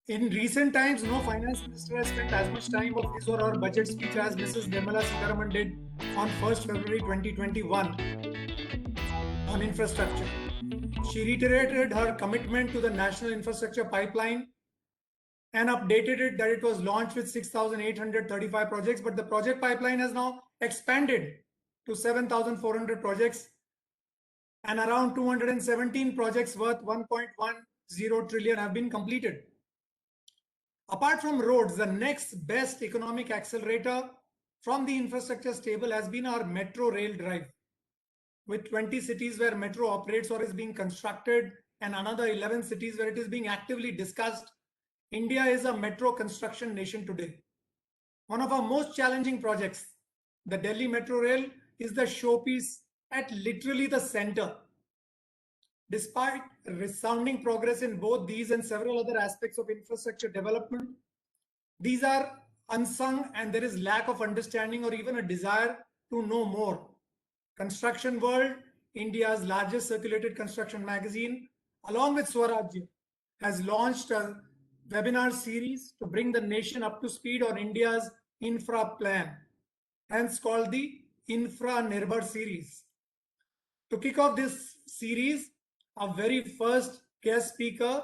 In recent times, no finance minister has spent as much time of his or her budget speech as Mrs. Nirmala Sitharaman did on 1st February 2021 on infrastructure. She reiterated her commitment to the national infrastructure pipeline and updated it that it was launched with 6,835 projects, but the project pipeline has now expanded to 7,400 projects and around 217 projects worth 1.10 trillion have been completed. Apart from roads, the next best economic accelerator from the infrastructure stable has been our metro rail drive, with 20 cities where metro operates or is being constructed and another 11 cities where it is being actively discussed. India is a metro construction nation today. One of our most challenging projects, the Delhi Metro Rail, is the showpiece at literally the center. Despite resounding progress in both these and several other aspects of infrastructure development, these are unsung and there is lack of understanding or even a desire to know more. Construction World, India's largest circulated construction magazine, along with Swarajya, has launched a webinar series to bring the nation up to speed on India's infra plan, hence called the Infranirbhar series. To kick off this series, our very first guest speaker,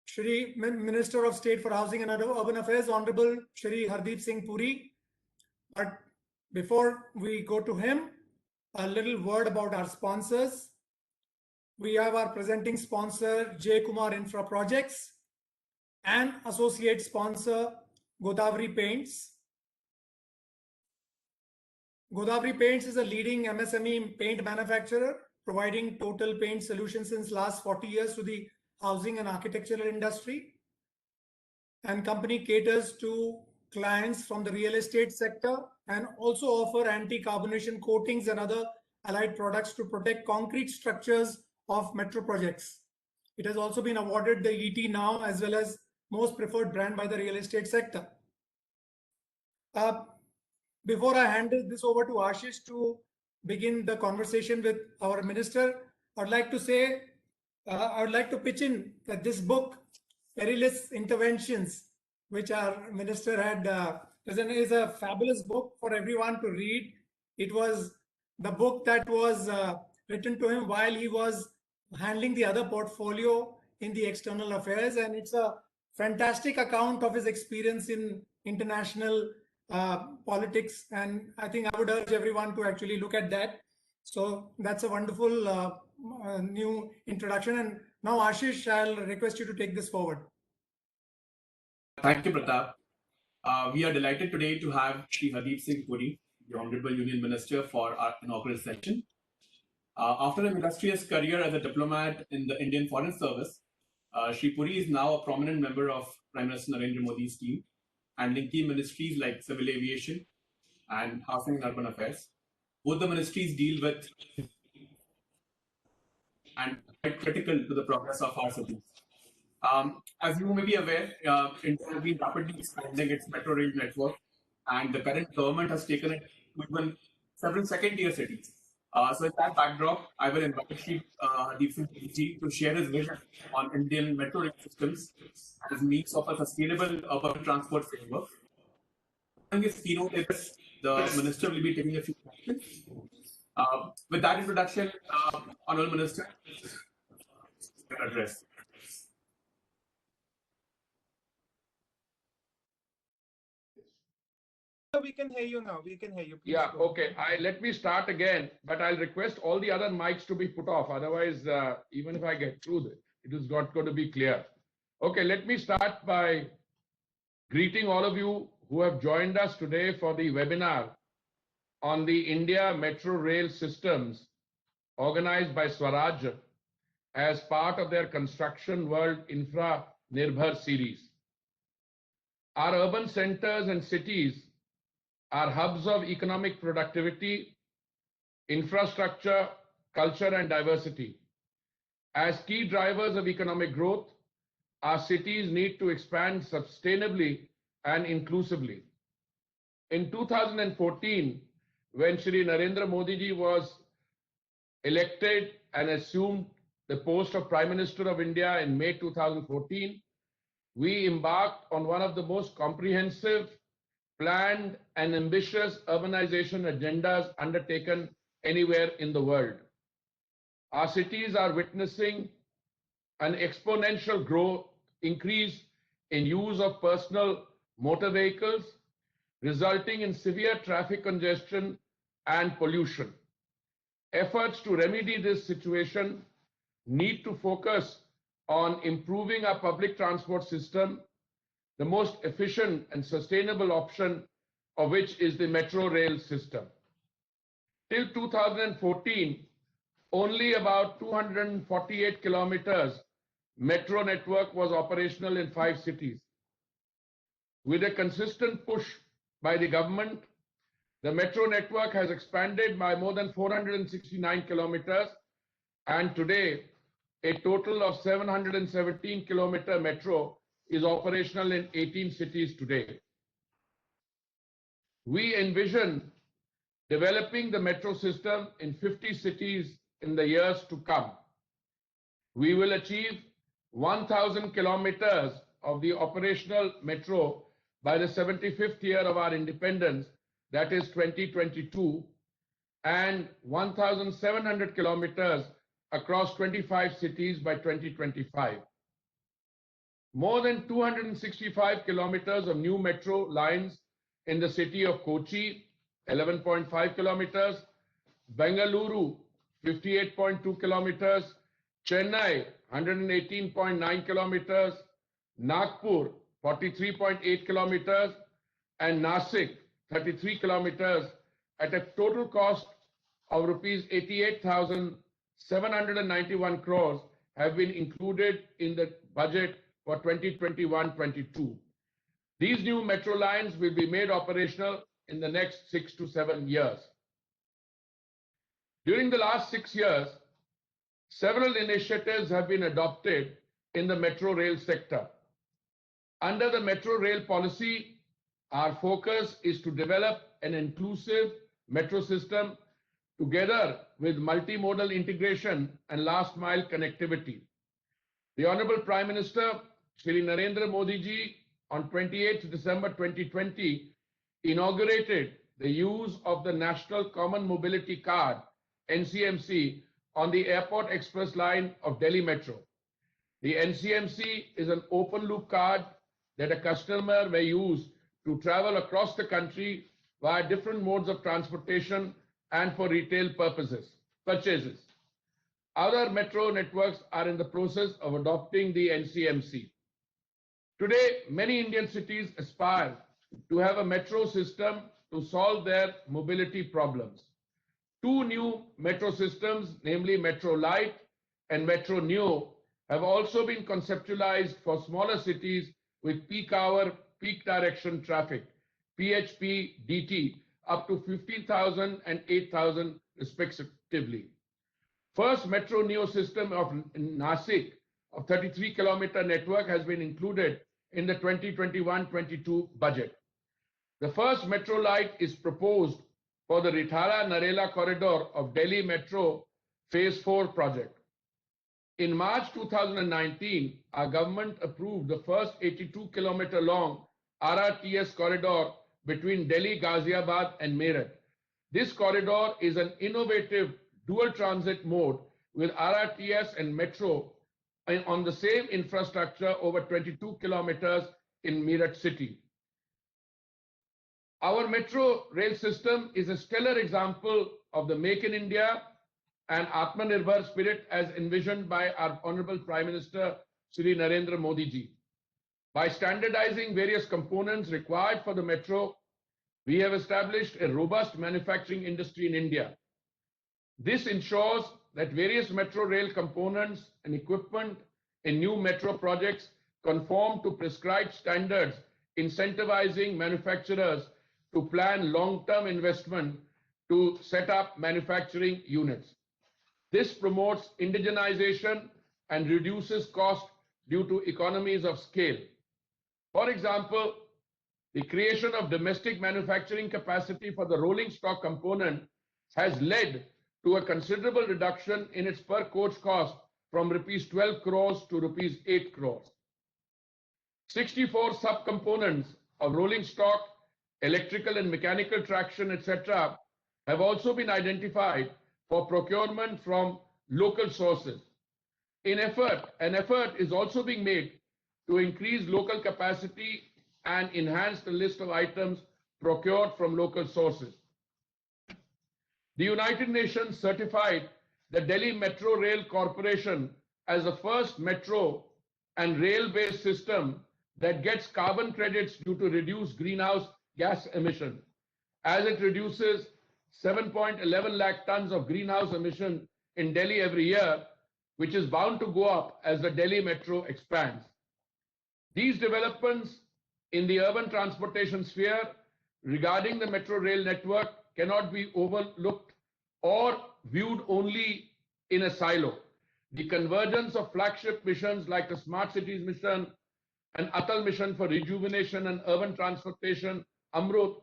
Shri Minister of State for Housing and Urban Affairs, Honorable Shri Hardeep Singh Puri. But before we go to him, a little word about our sponsors. We have our presenting sponsor, J. Kumar Infra Projects, and associate sponsor, Godavari Paints. Godavari Paints is a leading MSME paint manufacturer, providing total paint solutions since last 40 years to the housing and architectural industry. And company caters to clients from the real estate sector and also offer anti-carbonation coatings and other allied products to protect concrete structures of metro projects. It has also been awarded the ET Now as well as most preferred brand by the real estate sector. Before I hand this over to Ashish to begin the conversation with our minister, I'd like to say, I would like to pitch in that this book, Perilous Interventions, which our minister had presented, is a fabulous book for everyone to read. It was the book that was written to him while he was handling the other portfolio in the external affairs, and it's a fantastic account of his experience in international politics, and I think I would urge everyone to actually look at that. So that's a wonderful new introduction. And now, Ashish, I'll request you to take this forward. Thank you, Pratap. We are delighted today to have Shri Hardeep Singh Puri, the Honorable Union Minister, for our inaugural session. After an illustrious career as a diplomat in the Indian Foreign Service, Shri Puri is now a prominent member of Prime Minister Narendra Modi's team, handling key ministries like Civil Aviation and Housing and Urban Affairs. Both the ministries deal with and quite critical to the progress of our cities. As you may be aware, India has been rapidly expanding its metro rail network, and the current government has taken it to even several second-tier cities. So in that backdrop, I will invite Shri Hardeep Singh Puri to share his vision on Indian metro rail systems as means of a sustainable urban transport framework. In his keynote address, the minister will be taking a few questions. With that introduction, Honorable Minister, address. We can hear you now. We can hear you. Please yeah, okay. Let me start again, but I'll request all the other mics to be put off. Otherwise, even if I get through this, it is not going to be clear. Okay, let me start by greeting all of you who have joined us today for the webinar on the India Metro Rail Systems organized by Swarajya as part of their Construction World Infranirbhar series. Our urban centers and cities are hubs of economic productivity, infrastructure, culture, and diversity. As key drivers of economic growth, our cities need to expand sustainably and inclusively. In 2014, when Shri Narendra Modi ji was elected and assumed the post of Prime Minister of India in May 2014, we embarked on one of the most comprehensive, planned, and ambitious urbanization agendas undertaken anywhere in the world. Our cities are witnessing an exponential growth increase in use of personal motor vehicles, resulting in severe traffic congestion and pollution. Efforts to remedy this situation need to focus on improving our public transport system, the most efficient and sustainable option of which is the metro rail system. Till 2014, only about 248 kilometers metro network was operational in 5 cities. With a consistent push by the government, the metro network has expanded by more than 469 kilometers, and today a total of 717-kilometer metro is operational in 18 cities today. We envision developing the metro system in 50 cities in the years to come. We will achieve 1,000 kilometers of the operational metro by the 75th year of our independence, that is 2022, and 1,700 kilometers across 25 cities by 2025. More than 265 kilometers of new metro lines in the city of Kochi, 11.5 kilometers, Bengaluru, 58.2 kilometers, Chennai, 118.9 kilometers, Nagpur, 43.8 kilometers, and Nasik, 33 kilometers, at a total cost of rupees 88,791 crores have been included in the budget for 2021-22. These new metro lines will be made operational in the next 6 to 7 years. During the last 6 years, several initiatives have been adopted in the metro rail sector. Under the metro rail policy, our focus is to develop an inclusive metro system together with multimodal integration and last mile connectivity. The Honorable Prime Minister, Shri Narendra Modi ji, on 28th December 2020, inaugurated the use of the National Common Mobility Card, NCMC, on the Airport Express line of Delhi Metro. The NCMC is an open loop card that a customer may use to travel across the country via different modes of transportation and for retail purchases. Other metro networks are in the process of adopting the NCMC. Today, many Indian cities aspire to have a metro system to solve their mobility problems. 2 new metro systems, namely Metro Light and Metro Neo, have also been conceptualized for smaller cities with peak hour, peak direction traffic, PHP DT, up to 15,000 and 8,000 respectively. First Metro Neo system of Nasik of 33-kilometer network has been included in the 2021-22 budget. The first Metro Light is proposed for the Rithala-Narela corridor of Delhi Metro Phase 4 project. In March 2019, our government approved the first 82-kilometer long RRTS corridor between Delhi, Ghaziabad and Meerut. This corridor is an innovative dual transit mode with RRTS and Metro on the same infrastructure over 22 kilometers in Meerut city. Our metro rail system is a stellar example of the Make in India and Atmanirbhar spirit as envisioned by our Honorable Prime Minister Shri Narendra Modi ji. By standardizing various components required for the metro, we have established a robust manufacturing industry in India. This ensures that various metro rail components and equipment in new metro projects conform to prescribed standards, incentivizing manufacturers to plan long-term investment to set up manufacturing units. This promotes indigenization and reduces cost due to economies of scale. For example, the creation of domestic manufacturing capacity for the rolling stock component has led to a considerable reduction in its per coach cost from rupees 12 crores to rupees 8 crores. 64 subcomponents of rolling stock, electrical and mechanical traction, etc., have also been identified for procurement from local sources. An effort is also being made to increase local capacity and enhance the list of items procured from local sources. The United Nations certified the Delhi Metro Rail Corporation as the first metro and rail-based system that gets carbon credits due to reduced greenhouse gas emission, as it reduces 7.11 lakh tons of greenhouse emission in Delhi every year, which is bound to go up as the Delhi Metro expands. These developments in the urban transportation sphere regarding the metro rail network cannot be overlooked or viewed only in a silo. The convergence of flagship missions like the Smart Cities Mission and Atal Mission for Rejuvenation and Urban Transportation, AMRUT,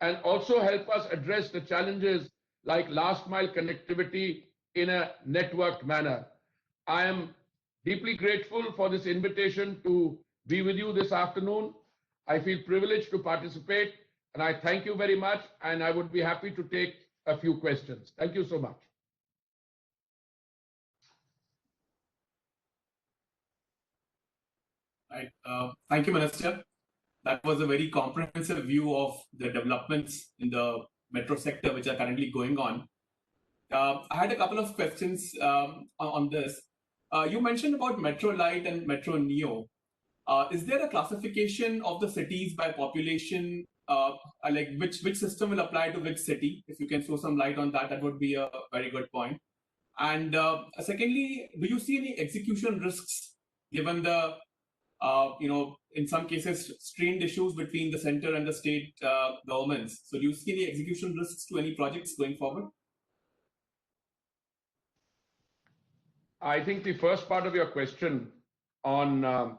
and also help us address the challenges like last mile connectivity in a networked manner. I am deeply grateful for this invitation to be with you this afternoon. I feel privileged to participate, and I thank you very much, and I would be happy to take a few questions. Thank you so much. Right. Thank you, Minister. That was a very comprehensive view of the developments in the metro sector which are currently going on. I had a couple of questions on this. You mentioned about Metro Light and Metro Neo. Is there a classification of the cities by population? Like which system will apply to which city? If you can throw some light on that, that would be a very good point. And secondly, do you see any execution risks given the in some cases, strained issues between the center and the state governments? So do you see any execution risks to any projects going forward? I think the first part of your question on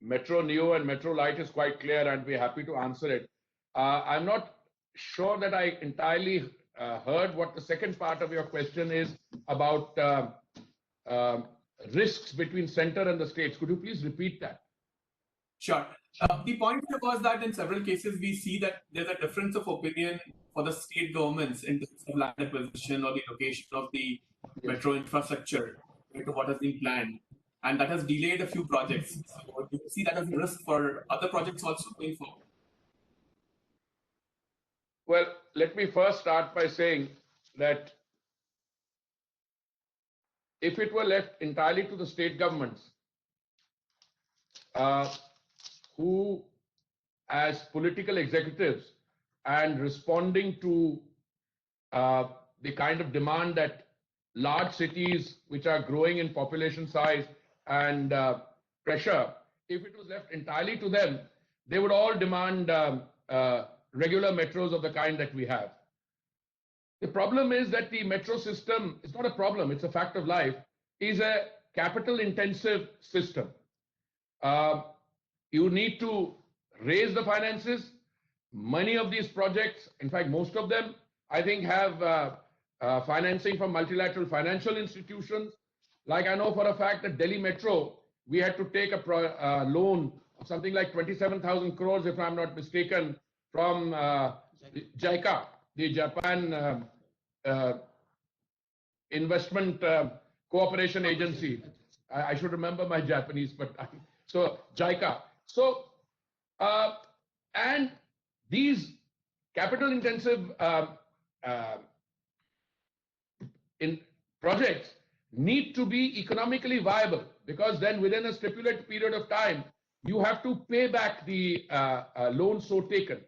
Metro Neo and Metro Light is quite clear, and we're happy to answer it. I'm not sure that I entirely heard what the second part of your question is about risks between center and the states. Could you please repeat that? Sure. The point was that in several cases, we see that there's a difference of opinion for the state governments in terms of land acquisition or the location of the metro infrastructure to what has been planned. And that has delayed a few projects. So do you see that as a risk for other projects also going forward? Well, let me first start by saying that if it were left entirely to the state governments, who, as political executives and responding to the kind of demand that large cities which are growing in population size and pressure, if it was left entirely to them, they would all demand regular metros of the kind that we have. The problem is that the metro system, it's not a problem, it's a fact of life, is a capital intensive system. You need to raise the finances. Many of these projects, in fact, most of them, I think have financing from multilateral financial institutions. Like I know for a fact that Delhi Metro, we had to take a loan of something like 27,000 crores, if I'm not mistaken, from JICA, the Japan Investment Cooperation Agency. I should remember my Japanese, but so JICA. So, and these capital intensive in projects need to be economically viable, because then within a stipulated period of time, you have to pay back the loan so taken.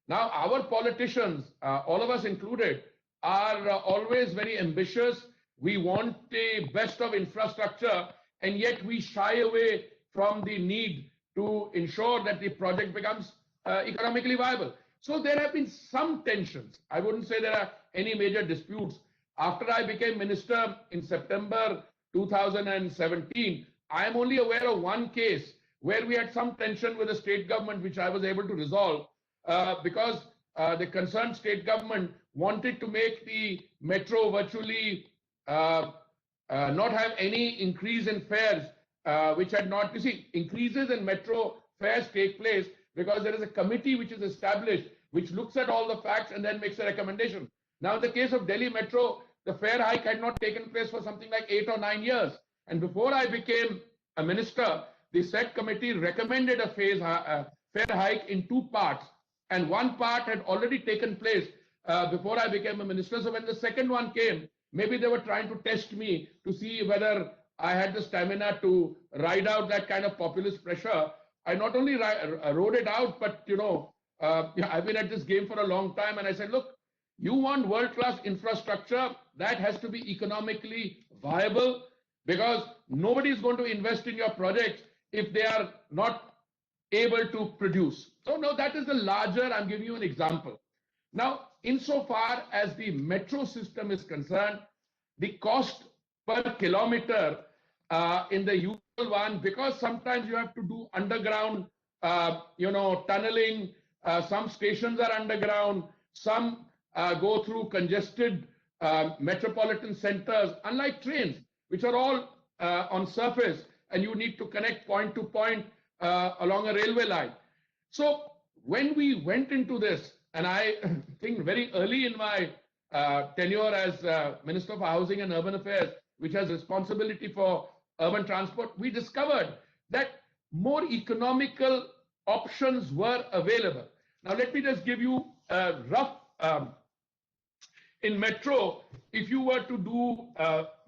Now, our politicians, all of us included, are always very ambitious. We want the best of infrastructure, and yet we shy away from the need to ensure that the project becomes economically viable. So there have been some tensions. I wouldn't say there are any major disputes. After I became minister in September 2017, I am only aware of one case where we had some tension with the state government, which I was able to resolve because the concerned state government wanted to make the metro virtually not have any increase in fares, which had not, you see, increases in metro fairs take place because there is a committee which is established which looks at all the facts and then makes a recommendation. Now, in the case of Delhi Metro, the fare hike had not taken place for something like 8 or 9 years. And before I became a minister, the said committee recommended a fare hike in 2 parts. And 1 part had already taken place before I became a minister. So when the second one came, maybe they were trying to test me to see whether I had the stamina to ride out that kind of populist pressure. I not only rode it out, but I've been at this game for a long time, and I said, look, you want world-class infrastructure, that has to be economically viable, because nobody is going to invest in your projects if they are not able to produce. So no, that is the larger, I'm giving you an example. Now, insofar as the metro system is concerned, the cost per kilometer in the usual one, because sometimes you have to do underground, tunneling, some stations are underground, some go through congested metropolitan centers, unlike trains, which are all on surface, and you need to connect point to point along a railway line. So when we went into this, and I think very early in my tenure as Minister for Housing and Urban Affairs, which has responsibility for urban transport, we discovered that more economical options were available. Now, let me just give you a rough, in metro, if you were to do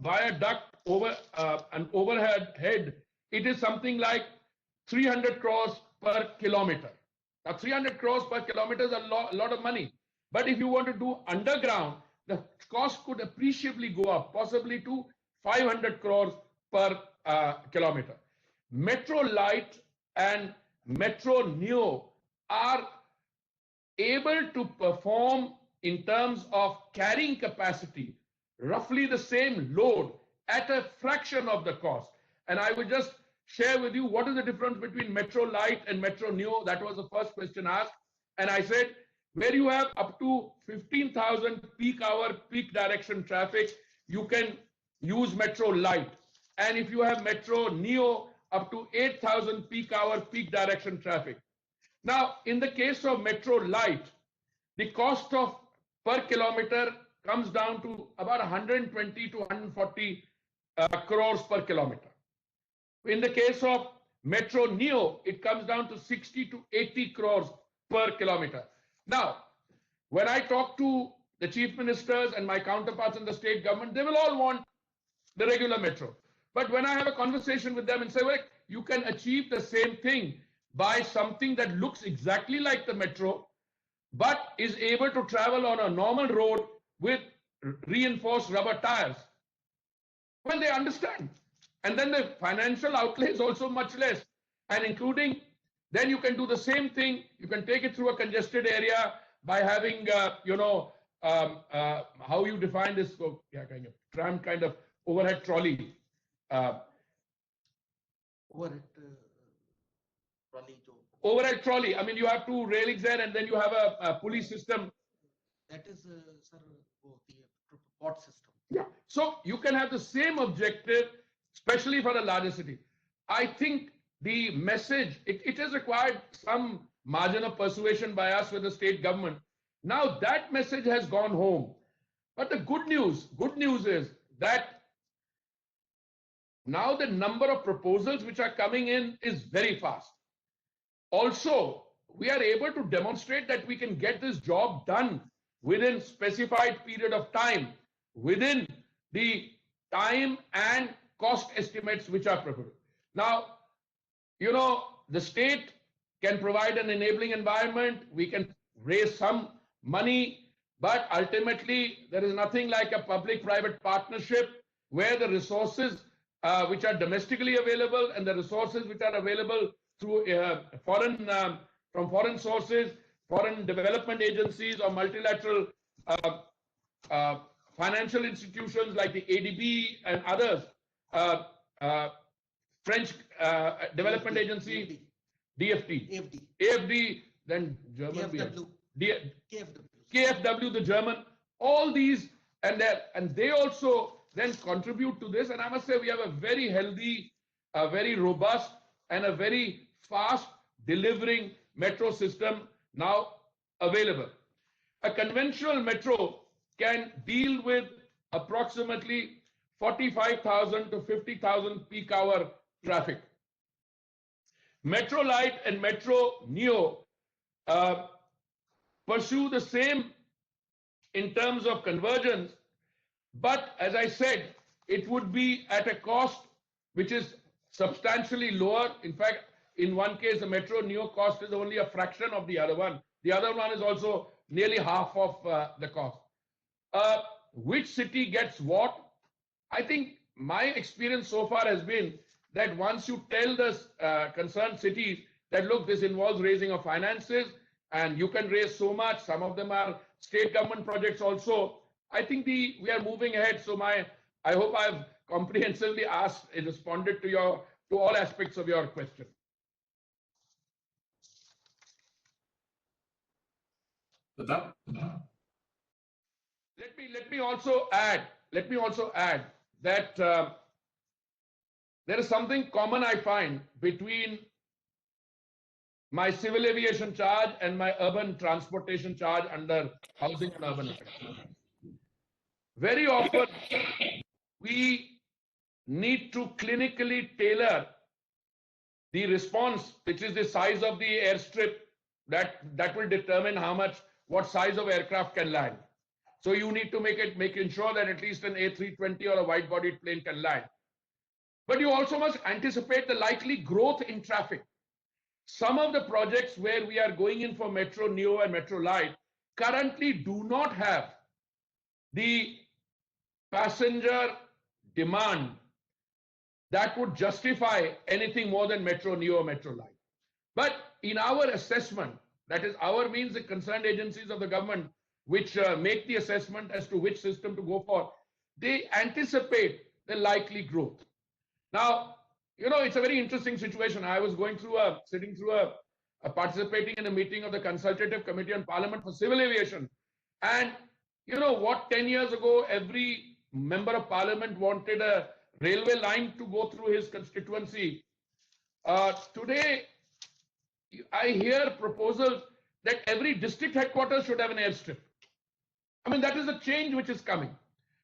viaduct over an overhead head, it is something like 300 crores per kilometer. Now, 300 crores per kilometer is a lot of money. But if you want to do underground, the cost could appreciably go up, possibly to 500 crores per kilometer. Metro Light and Metro Neo are able to perform in terms of carrying capacity roughly the same load at a fraction of the cost. And I will just share with you what is the difference between Metro Light and Metro Neo. That was the first question asked. And I said, where you have up to 15,000 peak hour, peak direction traffic, you can use Metro Light. And if you have Metro Neo, up to 8,000 peak hour, peak direction traffic. Now, in the case of Metro Light, the cost of per kilometer comes down to about 120 to 140 crores per kilometer. In the case of Metro Neo, it comes down to 60 to 80 crores per kilometer. Now, when I talk to the chief ministers and my counterparts in the state government, they will all want the regular metro. But when I have a conversation with them and say, well, you can achieve the same thing by something that looks exactly like the metro, but is able to travel on a normal road with reinforced rubber tires, well, they understand. And then the financial outlay is also much less. And including, then you can do the same thing. You can take it through a congested area by having, how you define this, kind of tram kind of overhead trolley. Overhead trolley. I mean, you have 2 railings there, and then you have a pulley system. That is, sir, the pot system. Yeah. So you can have the same objective, especially for a larger city. I think the message, it has required some margin of persuasion by us with the state government. Now that message has gone home. But the good news is that now the number of proposals which are coming in is very fast. Also, we are able to demonstrate that we can get this job done within specified period of time, within the time and cost estimates which are proposed. Now, the state can provide an enabling environment, we can raise some money, but ultimately there is nothing like a public-private partnership where the resources which are domestically available and the resources which are available through from foreign sources, foreign development agencies or multilateral financial institutions like the ADB and others, French Development Agency, DFT, AFD, then German, KFW, the German, all these, and they also then contribute to this. And I must say, we have a very healthy, a very robust, and a very fast delivering metro system now available. A conventional metro can deal with approximately 45,000 to 50,000 peak hour traffic. Metro Light and Metro Neo pursue the same in terms of convergence, but as I said, it would be at a cost which is substantially lower. In fact, in one case, the Metro Neo cost is only a fraction of the other one. The other one is also nearly half of the cost. Which city gets what? I think my experience so far has been that once you tell the concerned cities that, look, this involves raising of finances and you can raise so much, some of them are state government projects also, I think we are moving ahead. So I hope I've comprehensively asked and responded to all aspects of your question. Pratap? Let me also add that there is something common I find between my civil aviation charge and my urban transportation charge under housing and urban affairs. Very often we need to clinically tailor the response, which is the size of the airstrip that will determine what size of aircraft can land. So you need to make ensure that at least an A320 or a wide-bodied plane can land. But you also must anticipate the likely growth in traffic. Some of the projects where we are going in for Metro Neo and Metro Light currently do not have the passenger demand that would justify anything more than Metro Neo or Metro Light. But in our assessment, that is, our means the concerned agencies of the government which make the assessment as to which system to go for, they anticipate the likely growth. Now, it's a very interesting situation. I was participating in a meeting of the Consultative Committee on Parliament for Civil Aviation. And 10 years ago, every member of parliament wanted a railway line to go through his constituency. Today, I hear proposals that every district headquarters should have an airstrip. I mean, that is a change which is coming.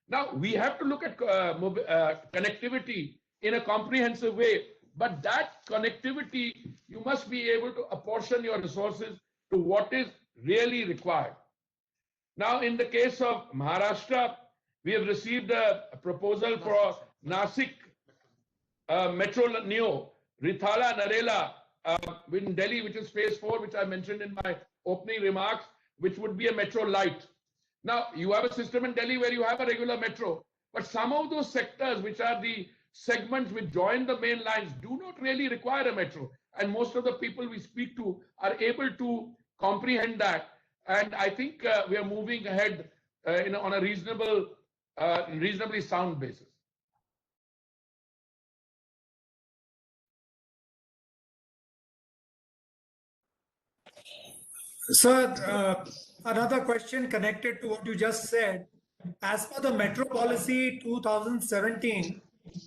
Now, we have to look at connectivity in a comprehensive way, but that connectivity, you must be able to apportion your resources to what is really required. Now, in the case of Maharashtra, we have received a proposal for Nasik Metro Neo, Rithala Narela in Delhi, which is phase 4, which I mentioned in my opening remarks, which would be a Metro Light. Now, you have a system in Delhi where you have a regular metro, but some of those sectors, which are the segments which join the main lines, do not really require a metro. And most of the people we speak to are able to comprehend that. And I think we are moving ahead on a reasonably sound basis. Sir, another question connected to what you just said. As per the Metro Policy 2017,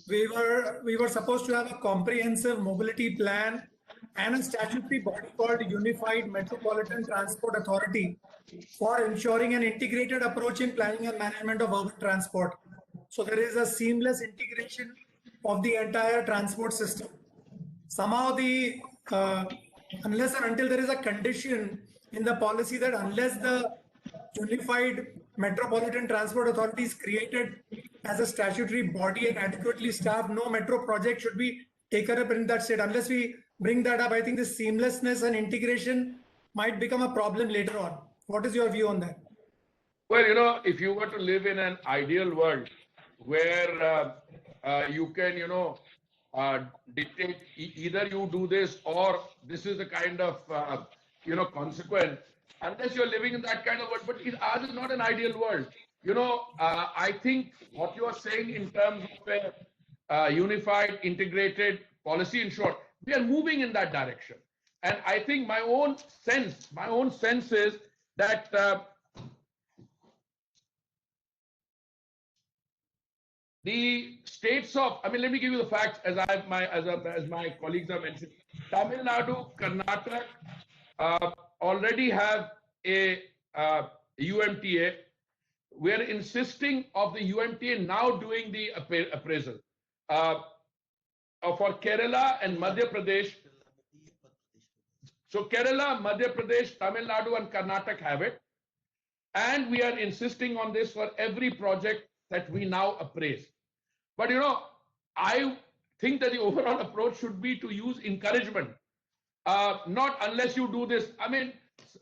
we were supposed to have a comprehensive mobility plan and a statutory body called Unified Metropolitan Transport Authority for ensuring an integrated approach in planning and management of urban transport. So there is a seamless integration of the entire transport system. Somehow unless and until there is a condition in the policy that unless the Unified Metropolitan Transport Authority is created as a statutory body and adequately staffed, no metro project should be taken up in that state. Unless we bring that up, I think this seamlessness and integration might become a problem later on. What is your view on that? Well, if you were to live in an ideal world where you can, dictate either you do this or this is the kind of, consequence, unless you're living in that kind of world. But ours is not an ideal world. I think what you are saying in terms of a unified, integrated policy, in short, we are moving in that direction. And I think my own sense is that the states of, I mean, let me give you the facts as my colleagues have mentioned. Tamil Nadu, Karnataka already have a UMTA. We're insisting of the UMTA now doing the appraisal. For Kerala and Madhya Pradesh, so Kerala, Madhya Pradesh, Tamil Nadu, and Karnataka have it. And we are insisting on this for every project that we now appraise. But I think that the overall approach should be to use encouragement, not unless you do this. I mean,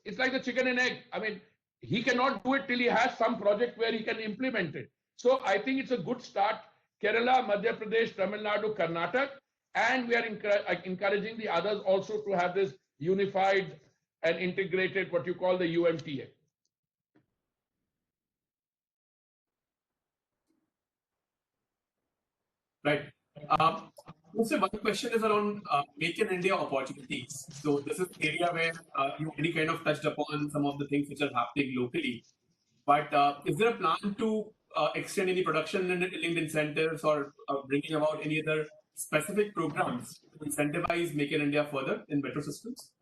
it's like the chicken and egg. I mean, he cannot do it till he has some project where he can implement it. So I think it's a good start. Kerala, Madhya Pradesh, Tamil Nadu, Karnataka, and we are encouraging the others also to have this unified and integrated, what you call the UMTA. Right. Also, one question is around Make in India opportunities. So this is the area where you already kind of touched upon some of the things which are happening locally. But is there a plan to extend any production-linked incentives or bringing about any other specific programs to incentivize Make in India further in metro systems?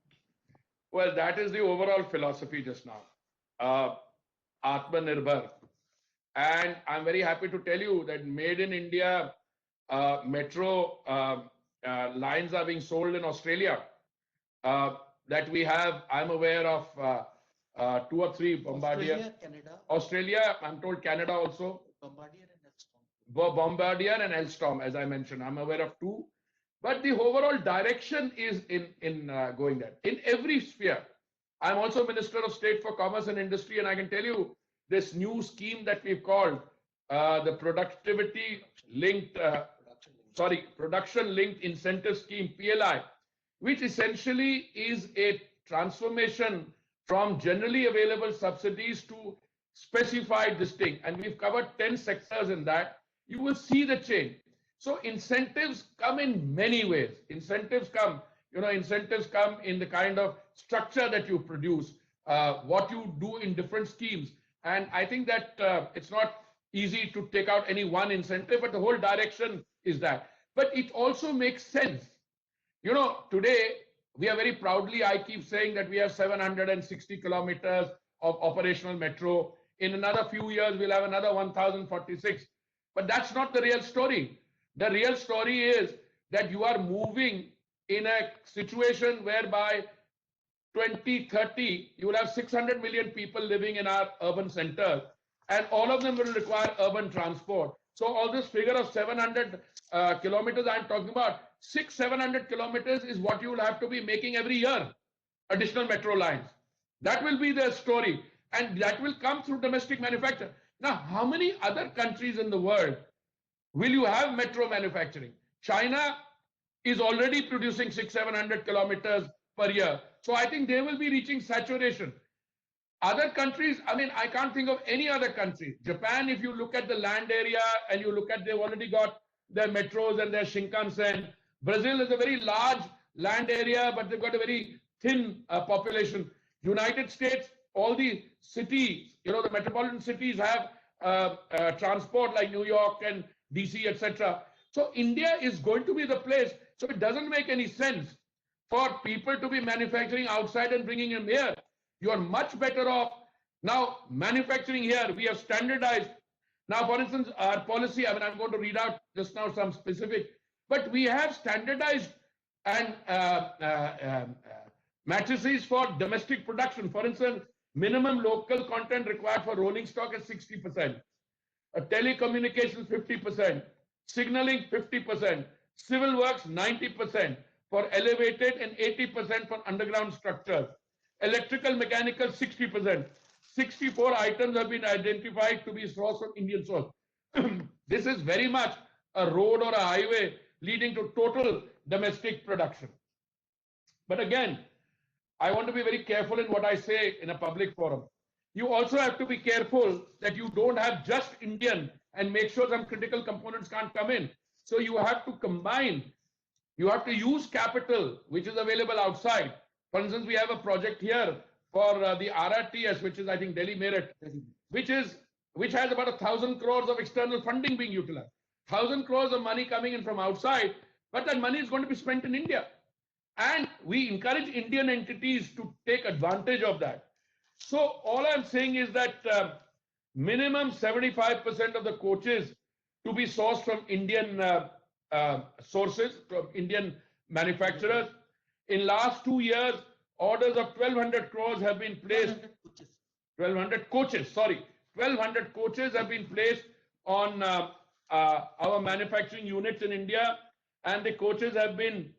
Well, that is the overall philosophy just now. Atmanirbhar. And I'm very happy to tell you that Made in India metro lines are being sold in Australia. That we have, I'm aware of 2 or 3 Bombardier. Australia, Canada. Australia, I'm told Canada also. Bombardier and Alstom. Bombardier and Alstom, as I mentioned. I'm aware of 2. But the overall direction is in going there. In every sphere. I'm also Minister of State for Commerce and Industry, and I can tell you this new scheme that we've called the Production Linked Incentive Scheme, PLI, which essentially is a transformation from generally available subsidies to specified this thing. And we've covered 10 sectors in that. You will see the change. So incentives come in many ways. Incentives come in the kind of structure that you produce, what you do in different schemes. And I think that it's not easy to take out any one incentive, but the whole direction is that. But it also makes sense. Today, we are very proudly, I keep saying that we have 760 kilometers of operational metro. In another few years, we'll have another 1,046. But that's not the real story. The real story is that you are moving in a situation whereby 2030, you will have 600 million people living in our urban centers, and all of them will require urban transport. So all this figure of 700 kilometers I'm talking about, 700 kilometers is what you will have to be making every year, additional metro lines. That will be the story, and that will come through domestic manufacture. Now, how many other countries in the world will you have metro manufacturing? China is already producing 600-700 kilometers per year. So I think they will be reaching saturation. Other countries, I mean, I can't think of any other country. Japan, if you look at the land area and you look at, they've already got their metros and their Shinkansen. Brazil is a very large land area, but they've got a very thin population. United States, all the cities, the metropolitan cities have transport like New York and DC, etc. So India is going to be the place. So it doesn't make any sense for people to be manufacturing outside and bringing them here. You are much better off now manufacturing here. We have standardized. Now, for instance, our policy, I mean, I'm going to read out just now some specific, but we have standardized and matrices for domestic production. For instance, minimum local content required for rolling stock is 60%, telecommunications 50%, signaling 50%, civil works 90%, for elevated and 80% for underground structures. Electrical, mechanical 60%. 64 items have been identified to be sourced from Indian source. This is very much a road or a highway leading to total domestic production. But again, I want to be very careful in what I say in a public forum. You also have to be careful that you don't have just Indian and make sure some critical components can't come in. So you have to combine. You have to use capital which is available outside. For instance, we have a project here for the RRTS, which is, I think, Delhi Meerut, which has about 1,000 crores of external funding being utilized. 1,000 crores of money coming in from outside, but that money is going to be spent in India. And we encourage Indian entities to take advantage of that. So all I'm saying is that minimum 75% of the coaches to be sourced from Indian sources, from Indian manufacturers. In last 2 years, orders of 1,200 crores have been placed. 1,200 coaches, sorry. 1,200 coaches have been placed on our manufacturing units in India. And the coaches have been,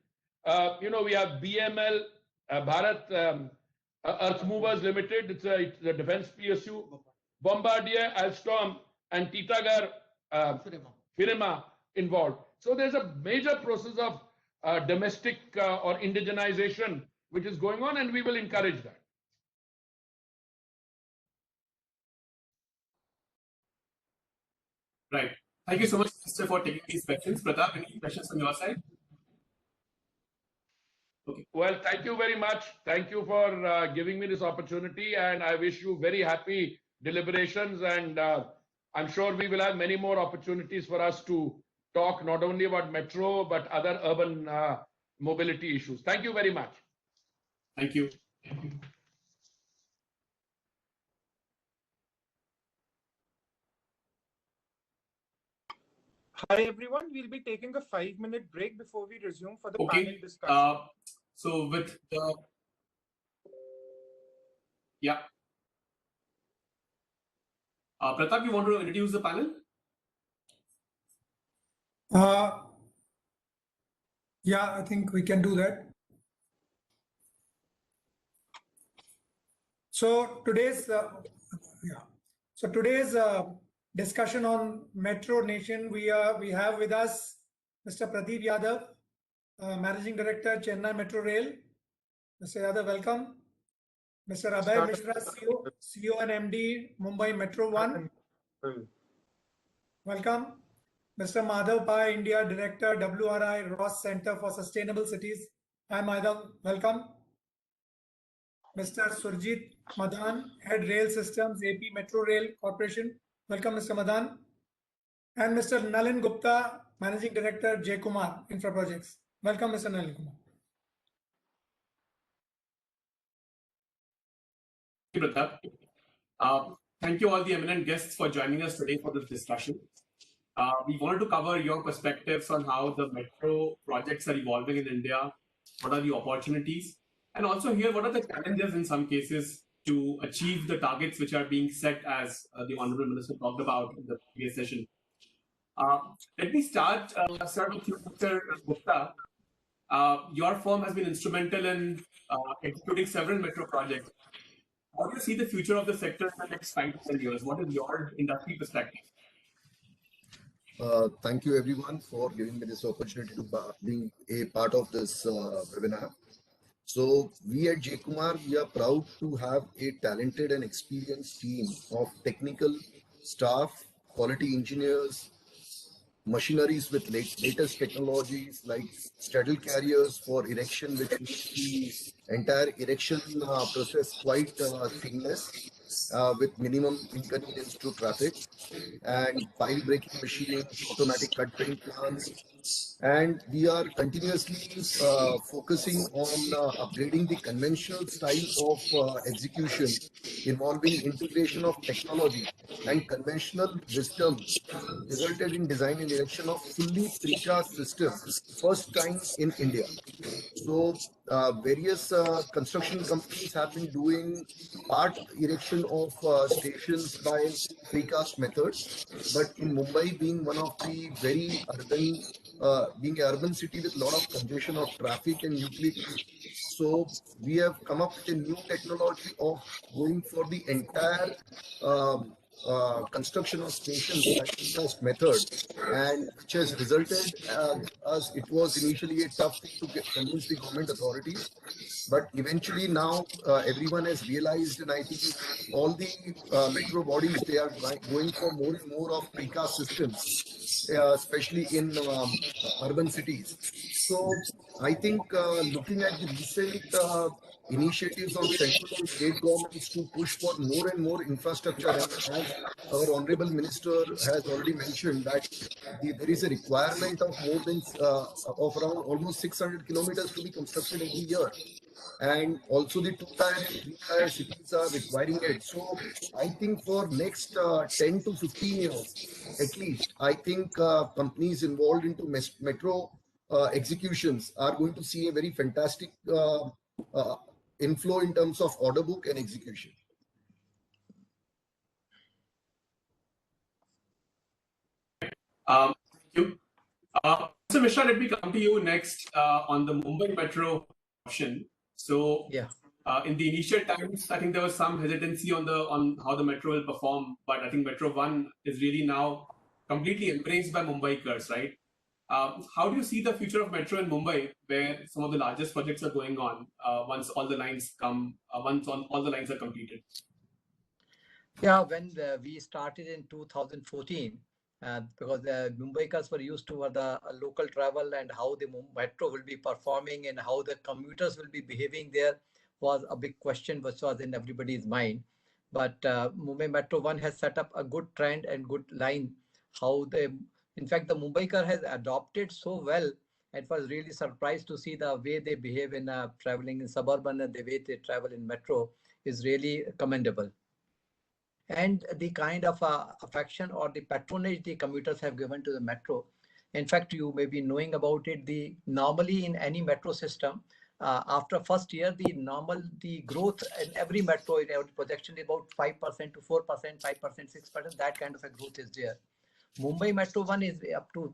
we have BML, Bharat Earth Movers Limited, it's a defense PSU, Bombardier, Alstom, and Titagar Firma involved. So there's a major process of domestic or indigenization which is going on, and we will encourage that. Right. Thank you so much, Mr. for taking these questions. Pratap, any questions from your side? Okay. Well, thank you very much. Thank you for giving me this opportunity, and I wish you very happy deliberations. And I'm sure we will have many more opportunities for us to talk not only about metro but other urban mobility issues. Thank you very much. Thank you. Hi everyone, we'll be taking a 5-minute break before we resume for the Okay. panel discussion. So with the Pratap, you want to introduce the panel? Yeah, I think we can do that. So today's discussion on Metro Nation, we have with us Mr. Pradeep Yadav, Managing Director, Chennai Metro Rail. Mr. Yadav, welcome. Mr. Abhay Mishra, CEO and MD, Mumbai Metro One. Welcome. Mr. Madhav Pai, India Director, WRI Ross Center for Sustainable Cities. Hi Madhav, welcome. Mr. Surjit Madan, Head Rail Systems, AP Metro Rail Corporation. Welcome, Mr. Madan. And Mr. Nalin Gupta, Managing Director, J. Kumar, Infra Projects. Welcome, Mr. Nalin Kumar. Thank you, Pratap. Thank you all the eminent guests for joining us today for this discussion. We wanted to cover your perspectives on how the metro projects are evolving in India, what are the opportunities, and also hear what are the challenges in some cases to achieve the targets which are being set, as the Honorable Minister talked about in the previous session. Let me start with you, Mr. Gupta. Your firm has been instrumental in executing several metro projects. How do you see the future of the sector in the next 5 to 10 years? What is your industry perspective? Thank you everyone for giving me this opportunity to being a part of this webinar. So we at J. Kumar, we are proud to have a talented and experienced team of technical staff, quality engineers, machineries with latest technologies like straddle carriers for erection, which makes the entire erection process quite seamless with minimum inconvenience to traffic, and pile breaking machines, automatic cut drain plants. And we are continuously focusing on upgrading the conventional style of execution, involving integration of technology and conventional wisdom, resulted in design and erection of fully precast system, first time in India. So various construction companies have been doing part erection of stations by precast methods, but in Mumbai, being one of the very urban, being an urban city with a lot of congestion of traffic and utilities, so we have come up with a new technology of going for the entire construction of stations by precast method, and which has resulted as it was initially a tough thing to convince the government authorities, but eventually now everyone has realized, and I think all the metro bodies, they are going for more and more of precast systems, especially in urban cities. So I think looking at the recent initiatives on central and state governments to push for more and more infrastructure. And as our honorable minister has already mentioned that there is a requirement of more than of around almost 600 kilometers to be constructed every year. And also the two-tier and three-tier cities are requiring it. So I think for next 10 to 15 years, at least, I think companies involved into metro executions are going to see a very fantastic uh, inflow in terms of order book and execution. Thank you. Mr. Mishra, let me come to you next on the Mumbai Metro option. So, in the initial times, I think there was some hesitancy on how the metro will perform, but I think Metro One is really now completely embraced by Mumbaikars, right? How do you see the future of metro in Mumbai, where some of the largest projects are going on once all the lines all the lines are completed? Yeah, when we started in 2014, because the Mumbaikars were used to the local travel and how the metro will be performing and how the commuters will be behaving there was a big question which was in everybody's mind. But Mumbai Metro One has set up a good trend and good line. In fact, the Mumbaikar has adopted so well. It was really surprised to see the way they behave in traveling in suburban and the way they travel in metro is really commendable. And the kind of affection or the patronage the commuters have given to the metro. In fact, you may be knowing about it. Normally in any metro system, after first year, the growth in every metro in every projection is about 5% to 4%, 5%, 6%. That kind of a growth is there. Mumbai Metro One is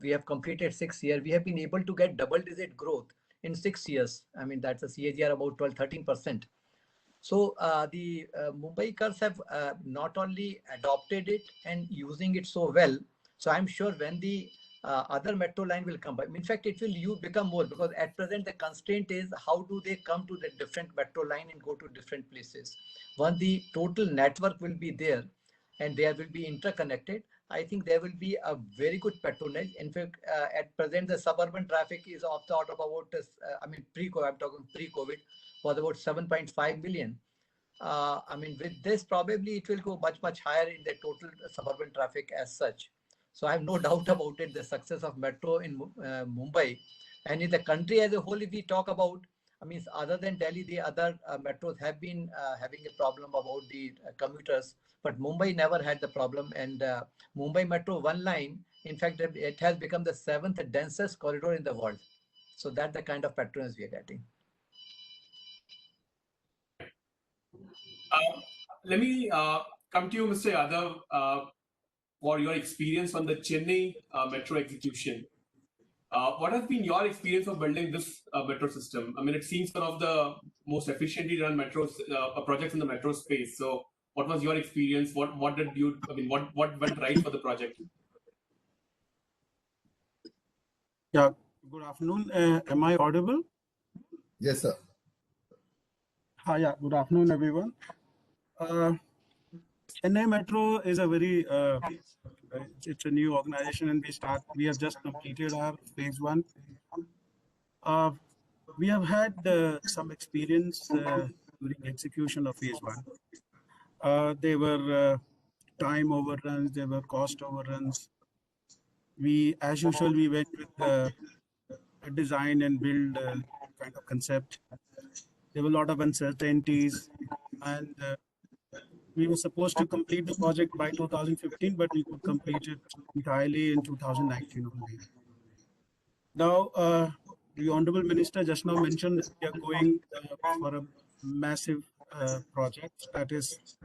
we have completed 6 years. We have been able to get double-digit growth in 6 years. I mean, that's a CAGR about 12-13%. So the Mumbaikars have not only adopted it and using it so well. So I'm sure when the other metro line will come by, in fact, it will become more, because at present the constraint is how do they come to the different metro line and go to different places. Once the total network will be there and they will be interconnected, I think there will be a very good patronage. In fact, at present, the suburban traffic is of the order of about, pre-COVID, I'm talking pre-COVID, was about 7.5 million. I mean, with this, probably it will go much, much higher in the total suburban traffic as such. So I have no doubt about it, the success of metro in Mumbai. And in the country as a whole, if we talk about, I mean, other than Delhi, the other metros have been having a problem about the commuters, but Mumbai never had the problem. And Mumbai Metro One line, in fact, it has become the 7th densest corridor in the world. So that's the kind of patronage we are getting. Let me come to you, Mr. Yadav, for your experience on the Chennai metro execution. What has been your experience of building this metro system? I mean, it seems one of the most efficiently run metros projects in the metro space. So, what was your experience? What went right for the project? Yeah. Good afternoon. Am I audible? Yes, sir. Hi. Yeah. Good afternoon, everyone. Chennai Metro is a very it's a new organization, and we have just completed our phase 1. We have had some experience during execution of phase 1. There were time overruns, there were cost overruns. As usual, we went with a design and build kind of concept. There were a lot of uncertainties, and we were supposed to complete the project by 2015, but we could complete it entirely in 2019 only. Now, the Honorable Minister just now mentioned that we are going for a massive project that is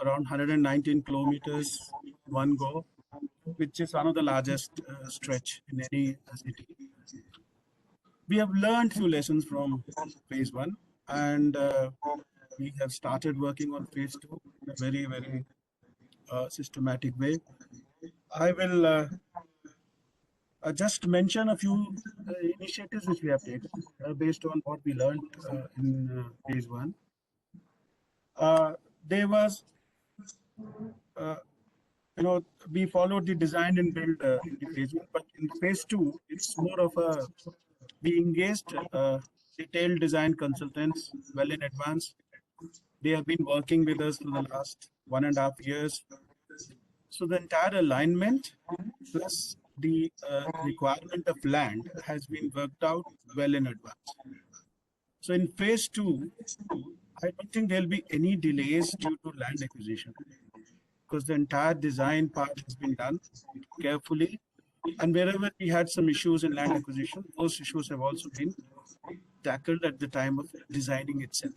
around 119 kilometers one go, which is one of the largest stretch in any city. We have learned few lessons from phase 1, and we have started working on phase 2 in a very, very systematic way. I will just mention a few initiatives which we have taken based on what we learned in phase 1. There was, we followed the design and build in phase 1, but in phase 2, it's more of we engaged detailed design consultants well in advance. They have been working with us for the last 1.5 years. So the entire alignment plus the requirement of land has been worked out well in advance. So in phase 2, I don't think there'll be any delays due to land acquisition because the entire design part has been done carefully. And wherever we had some issues in land acquisition, those issues have also been tackled at the time of designing itself.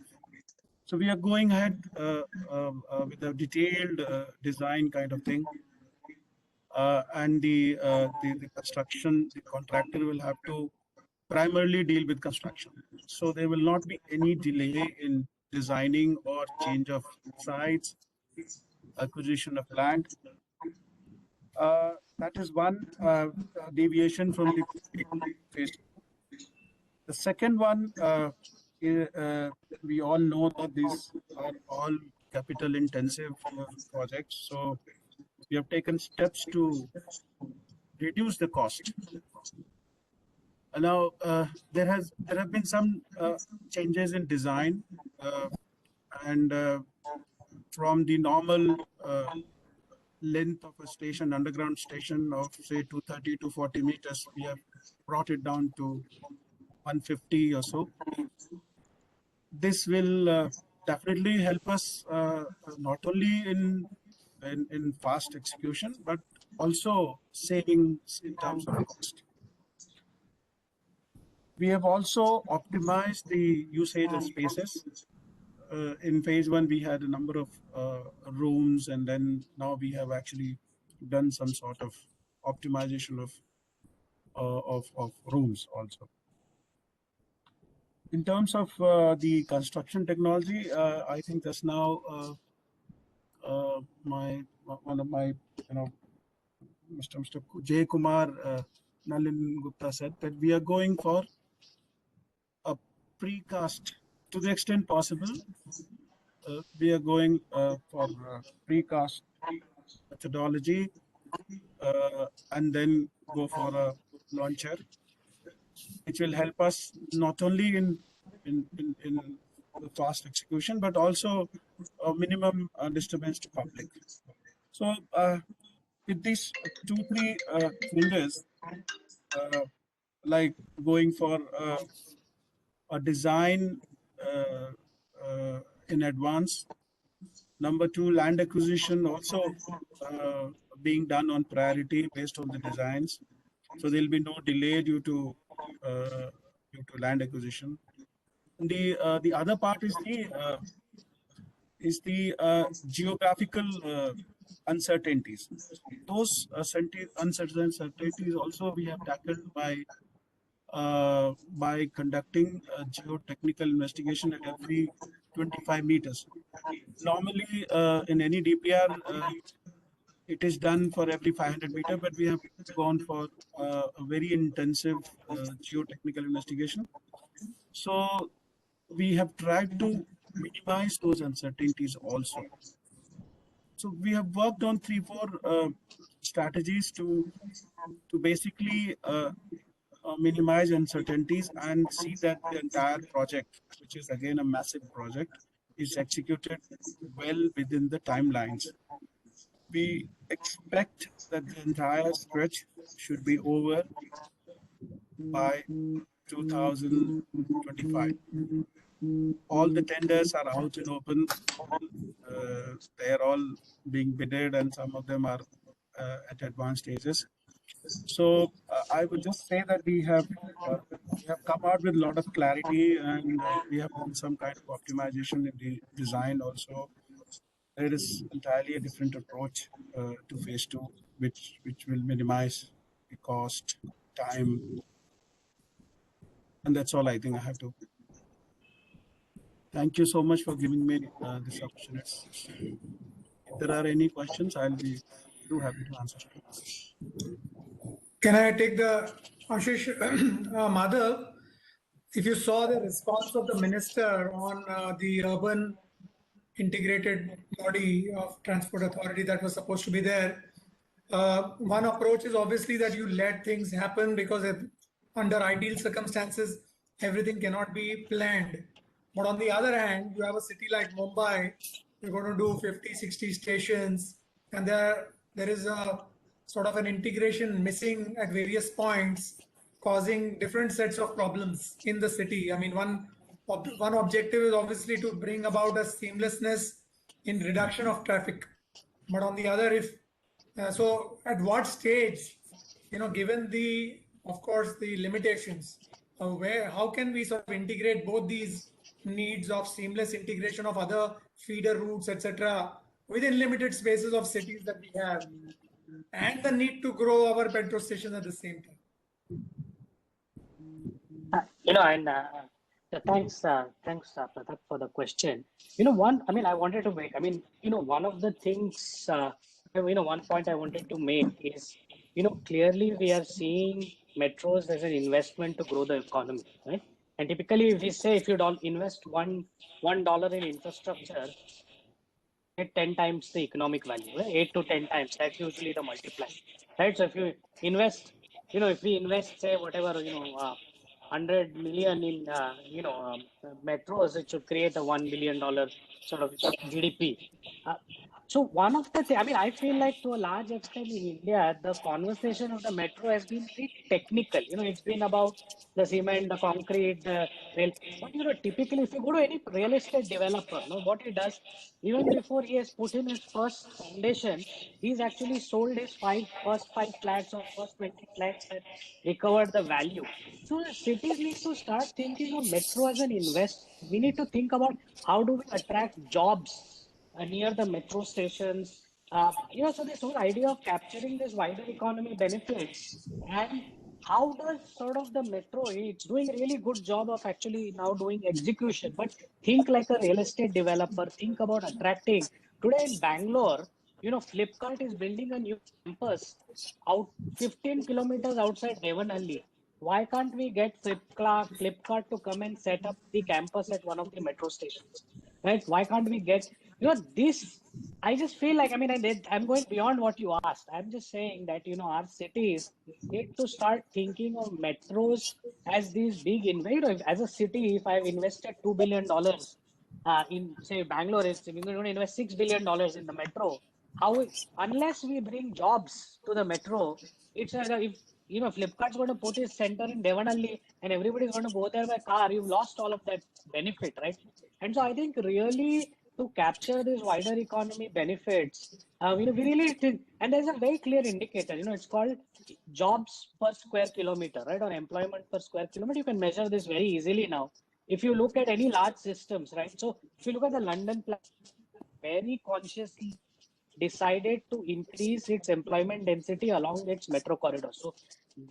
So we are going ahead with a detailed design kind of thing. And the construction, the contractor will have to primarily deal with construction. So there will not be any delay in designing or change of sites, acquisition of land. That is one deviation from the phase. The second one, we all know that these are all capital intensive projects. So we have taken steps to reduce the cost. Now, there have been some changes in design, and from the normal length of a station, underground station of say 230 to 40 meters, we have brought it down to 150 or so. This will definitely help us not only in fast execution, but also savings in terms of cost. We have also optimized the usage of spaces. In phase 1, we had a number of rooms, and then now we have actually done some sort of optimization of rooms also. In terms of the construction technology, I think that's now one of my, Mr. J. Kumar Nalin Gupta said that we are going for a precast to the extent possible. We are going for precast methodology and then go for a launcher, which will help us not only in fast execution, but also a minimum disturbance to public. So with these 2-3 changes, like going for a design in advance. Number 2, land acquisition also being done on priority based on the designs. So there'll be no delay due to land acquisition. The other part is the geographical uncertainties. Those uncertainties also we have tackled by conducting a geotechnical investigation at every 25 meters. Normally, in any DPR, it is done for every 500 meters, but we have gone for a very intensive geotechnical investigation. So we have tried to minimize those uncertainties also. So we have worked on 3-4 strategies to basically minimize uncertainties and see that the entire project, which is again a massive project, is executed well within the timelines. We expect that the entire stretch should be over by 2025. All the tenders are out and open. They are all being bidded, and some of them are at advanced stages. So I would just say that we have come out with a lot of clarity, and we have done some kind of optimization in the design also. There is entirely a different approach to phase 2, which will minimize the cost, time, and that's all I think I have to. Thank you so much for giving me this opportunity. If there are any questions, I'll be too happy to answer. Can I take the Ashish Madhav? If you saw the response of the minister on the urban integrated body of transport authority that was supposed to be there, one approach is obviously that you let things happen, because under ideal circumstances, everything cannot be planned. But on the other hand, you have a city like Mumbai, you're going to do 50, 60 stations, and there is a sort of an integration missing at various points, causing different sets of problems in the city. I mean, one objective is obviously to bring about a seamlessness in reduction of traffic. But on the other, if so, at what stage, given of course, the limitations, how can we sort of integrate both these needs of seamless integration of other feeder routes, etc., within limited spaces of cities that we have, and the need to grow our petrol stations at the same time? Thanks, Pratap, for the question. I wanted to make, one of the things, one point I wanted to make is, clearly we are seeing metros as an investment to grow the economy, right? And typically, if we say if you don't invest $1 in infrastructure, get 10 times the economic value, right? 8 to 10 times. That's usually the multiplier, right? So if you invest, if we invest, say, whatever, 100 million in, metros, it should create a $1 billion sort of GDP. So one of the things, I feel like to a large extent in India, the conversation of the metro has been very technical. It's been about the cement, the concrete, the rail. But, typically, if you go to any real estate developer, what he does, even before he has put in his first foundation, he's actually sold his first five flats or first 20 flats and recovered the value. So the cities need to start thinking of metro as an invest. We need to think about how do we attract jobs near the metro stations. So this whole idea of capturing this wider economy benefits, and how does sort of the metro, it's doing a really good job of actually now doing execution, but think like a real estate developer, think about attracting. Today in Bangalore, Flipkart is building a new campus out 15 kilometers outside Devanhalli. Why can't we get Flipkart to come and set up the campus at one of the metro stations? Right? Why can't we get, this? I just feel like, I'm going beyond what you asked. I'm just saying that, our cities need to start thinking of metros as these big, as a city, if I've invested $2 billion in, say, Bangalore, we're going to invest $6 billion in the metro. Unless we bring jobs to the metro, it's if Flipkart's going to put its center in Devanhalli and everybody's going to go there by car, you've lost all of that benefit, right? And so I think really to capture this wider economy benefits, we really think, and there's a very clear indicator, it's called jobs per square kilometer, right? Or employment per square kilometer. You can measure this very easily now. If you look at any large systems, right? So if you look at the London plan, very consciously decided to increase its employment density along its metro corridor. So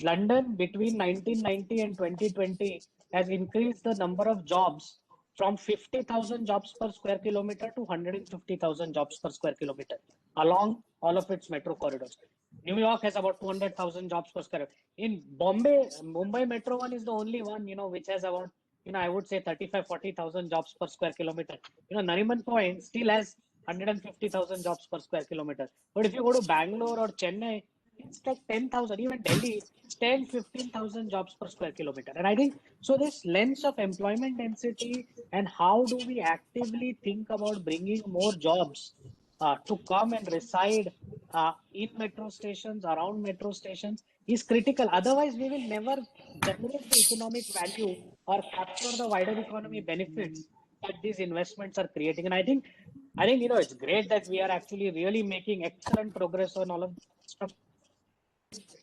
London between 1990 and 2020 has increased the number of jobs from 50,000 jobs per square kilometer to 150,000 jobs per square kilometer along all of its metro corridors. New York has about 200,000 jobs per square. In Mumbai Metro one is the only one, which has about, I would say 40,000 jobs per square kilometer. Nariman Point still has 150,000 jobs per square kilometer. But if you go to Bangalore or Chennai, it's like 10,000. Even Delhi, it's 10, 15,000 jobs per square kilometer. And I think, so this lens of employment density and how do we actively think about bringing more jobs to come and reside in metro stations, around metro stations is critical. Otherwise, we will never generate the economic value or capture the wider economy benefits that these investments are creating. And I think it's great that we are actually really making excellent progress on all of this stuff.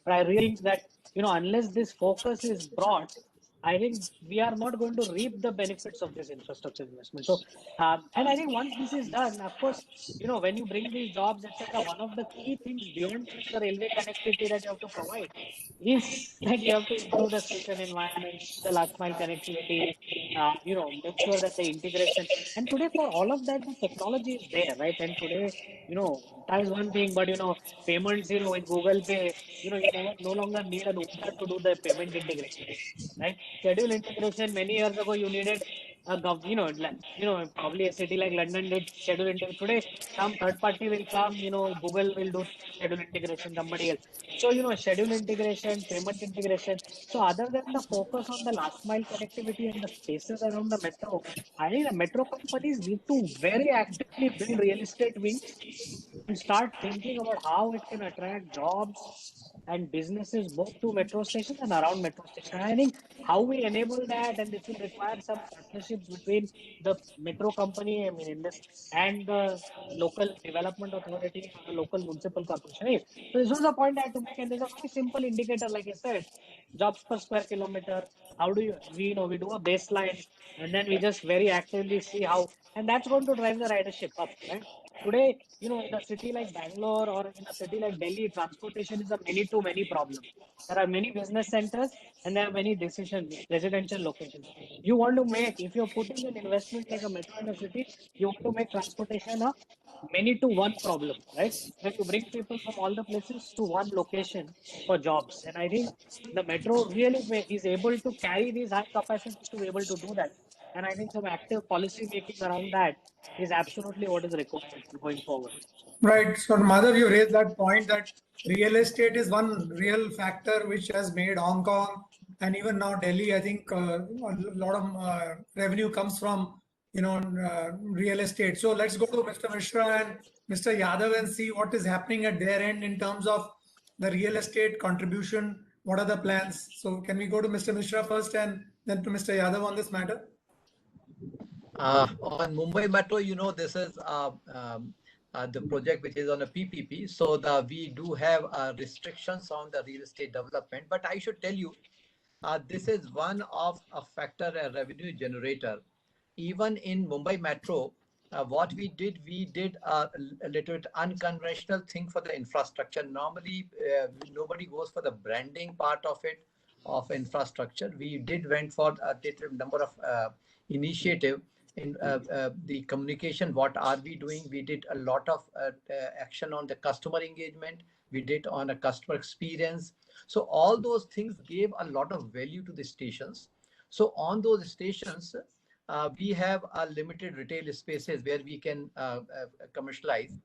But I really think that, unless this focus is brought, I think we are not going to reap the benefits of this infrastructure investment. So, and I think once this is done, of course, when you bring these jobs, etc., one of the key things beyond just the railway connectivity that you have to provide is that you have to improve the station environment, the last mile connectivity, make sure that the integration. And today, for all of that, the technology is there, right? And today, that is one thing, but payments, with Google Pay, you no longer need an Uber to do the payment integration, right? Schedule integration. Many years ago, you needed probably a city like London did schedule integration. Today, some third party will come, Google will do schedule integration, somebody else. So, schedule integration, payment integration. So, other than the focus on the last mile connectivity and the spaces around the metro, I think the metro companies need to very actively build real estate wings and start thinking about how it can attract jobs and businesses both to metro stations and around metro station. I think how we enable that, and this will require some partnerships between the metro company, I mean, in this, and the local development authority or the local municipal corporation. Anyway, so this was the point I had to make, and there's a very simple indicator, like I said, jobs per square kilometer. How do we do a baseline, and then we just very actively see how, and that's going to drive the ridership up, right? Today, in a city like Bangalore or in a city like Delhi, transportation is a many to many problem. There are many business centers and there are many residential locations. You want to make, if you're putting an investment like a metro in a city, you want to make transportation a many to one problem, right? When you bring people from all the places to one location for jobs. And I think the metro really is able to carry these high capacities to be able to do that. And I think some active policy making around that is absolutely what is required going forward. Right. So, Madhav, you raised that point that real estate is one real factor which has made Hong Kong and even now Delhi, I think a lot of revenue comes from, real estate. So let's go to Mr. Mishra and Mr. Yadav and see what is happening at their end in terms of the real estate contribution. What are the plans? So can we go to Mr. Mishra first and then to Mr. Yadav on this matter? On Mumbai Metro, this is the project which is on a PPP. So we do have restrictions on the real estate development. But I should tell you, this is one of a factor, a revenue generator. Even in Mumbai Metro, what we did a little bit unconventional thing for the infrastructure. Normally, nobody goes for the branding part of it, of infrastructure. We went for a number of initiative in the communication. What are we doing? We did a lot of action on the customer engagement. We did on a customer experience. So all those things gave a lot of value to the stations. So on those stations, we have a limited retail spaces where we can commercialize.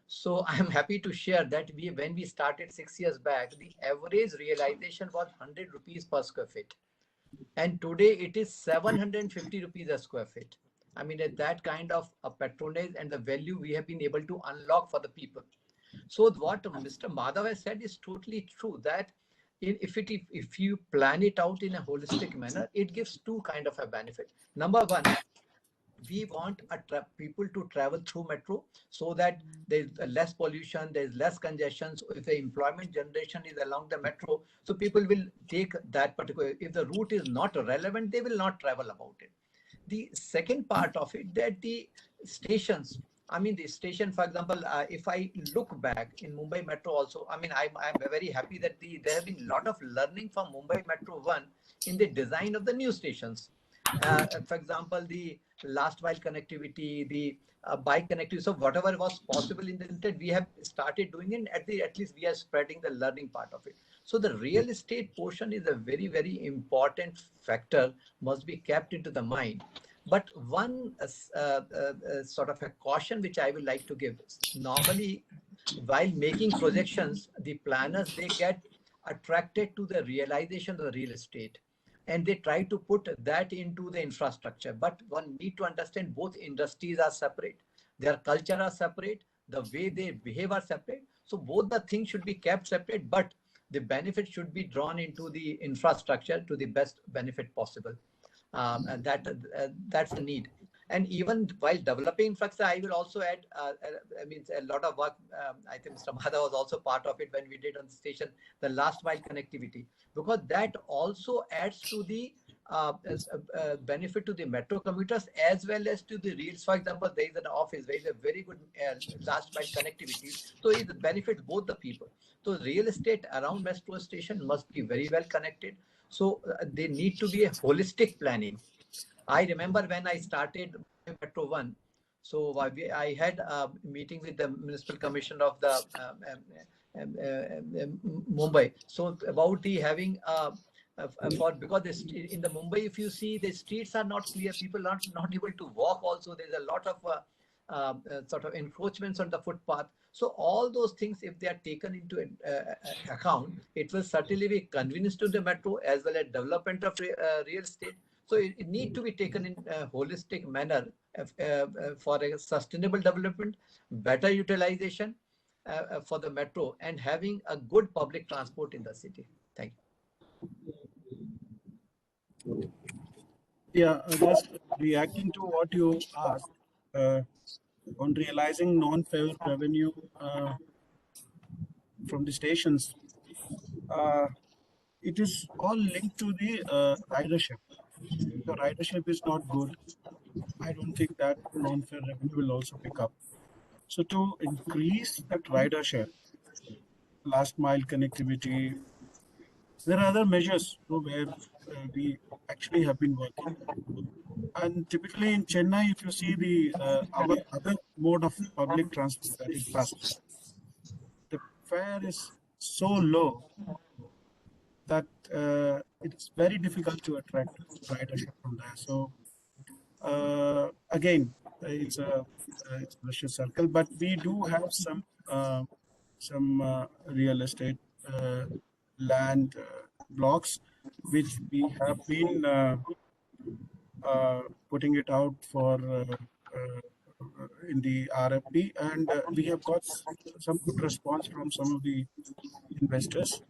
So I'm happy to share that when we started 6 years back, the average realization was 100 rupees per square feet. And today it is 750 rupees a square feet. I mean, that kind of a patronage and the value we have been able to unlock for the people. So what Mr. Madhav has said is totally true, that if you plan it out in a holistic manner, it gives two kind of a benefit. Number one, we want people to travel through metro so that there's less pollution, there's less congestion. So if the employment generation is along the metro, so people will take that particular, if the route is not relevant, they will not travel about it. The second part of it, that the stations, I mean, the station, for example, if I look back in Mumbai Metro also, I mean, I'm very happy that there have been a lot of learning from Mumbai Metro 1 in the design of the new stations. For example, the last mile connectivity, the bike connectivity. So whatever was possible in the internet, we have started doing it. At least we are spreading the learning part of it. So the real estate portion is a very, very important factor, must be kept into the mind. But one sort of a caution which I would like to give, normally while making projections, the planners, they get attracted to the realization of the real estate and they try to put that into the infrastructure. But one need to understand both industries are separate, their culture are separate, the way they behave are separate. So both the things should be kept separate, but the benefit should be drawn into the infrastructure to the best benefit possible. And that's the need. And even while developing infrastructure, I will also add, I mean, a lot of work, I think Mr. Madhav was also part of it when we did on the station, the last mile connectivity, because that also adds to the benefit to the metro commuters as well as to the reals. For example, there is an office, there is a very good last mile connectivity. So it benefits both the people. So real estate around metro station must be very well connected. So they need to be a holistic planning. I remember when I started Metro 1, so I had a meeting with the Municipal Commissioner of the Mumbai. So about the having because in the Mumbai, if you see, the streets are not clear, people are not able to walk. Also, there's a lot of sort of encroachments on the footpath. So all those things, if they are taken into account, it will certainly be convenience to the metro as well as development of real estate. So it need to be taken in a holistic manner for a sustainable development, better utilization for the metro, and having a good public transport in the city. Thank you. Yeah, just reacting to what you asked on realizing non-fare revenue from the stations. It is all linked to the ridership. If the ridership is not good, I don't think that non-fare revenue will also pick up. So to increase that ridership, last mile connectivity, there are other measures where we actually have been working. And typically in Chennai, if you see the our other mode of public transport, that is bus, the fare is so low that it's very difficult to attract ridership from there. So again, it's a vicious circle. But we do have some real estate land blocks, which we have been putting it out for in the RFP, and we have got some good response from some of the investors.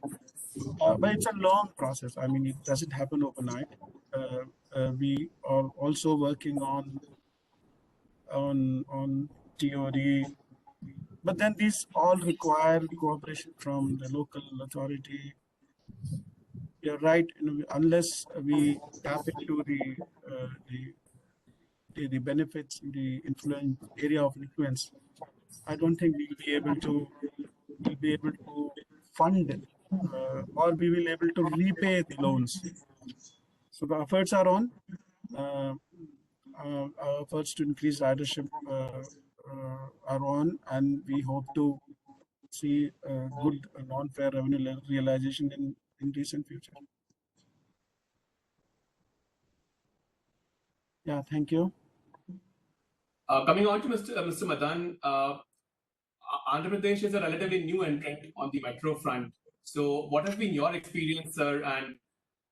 But it's a long process. I mean, it doesn't happen overnight. We are also working on TOD, but then these all require cooperation from the local authority. You're right. Unless we tap into the benefits in the influence area of influence, I don't think we'll be able to fund or we will able to repay the loans. So the efforts are on. Our efforts to increase ridership are on, and we hope to see good non-fare revenue realization in recent future. Yeah, thank you. Coming on to Mr. Madan, Andhra Pradesh is a relatively new entrant on the metro front. So what has been your experience, sir, and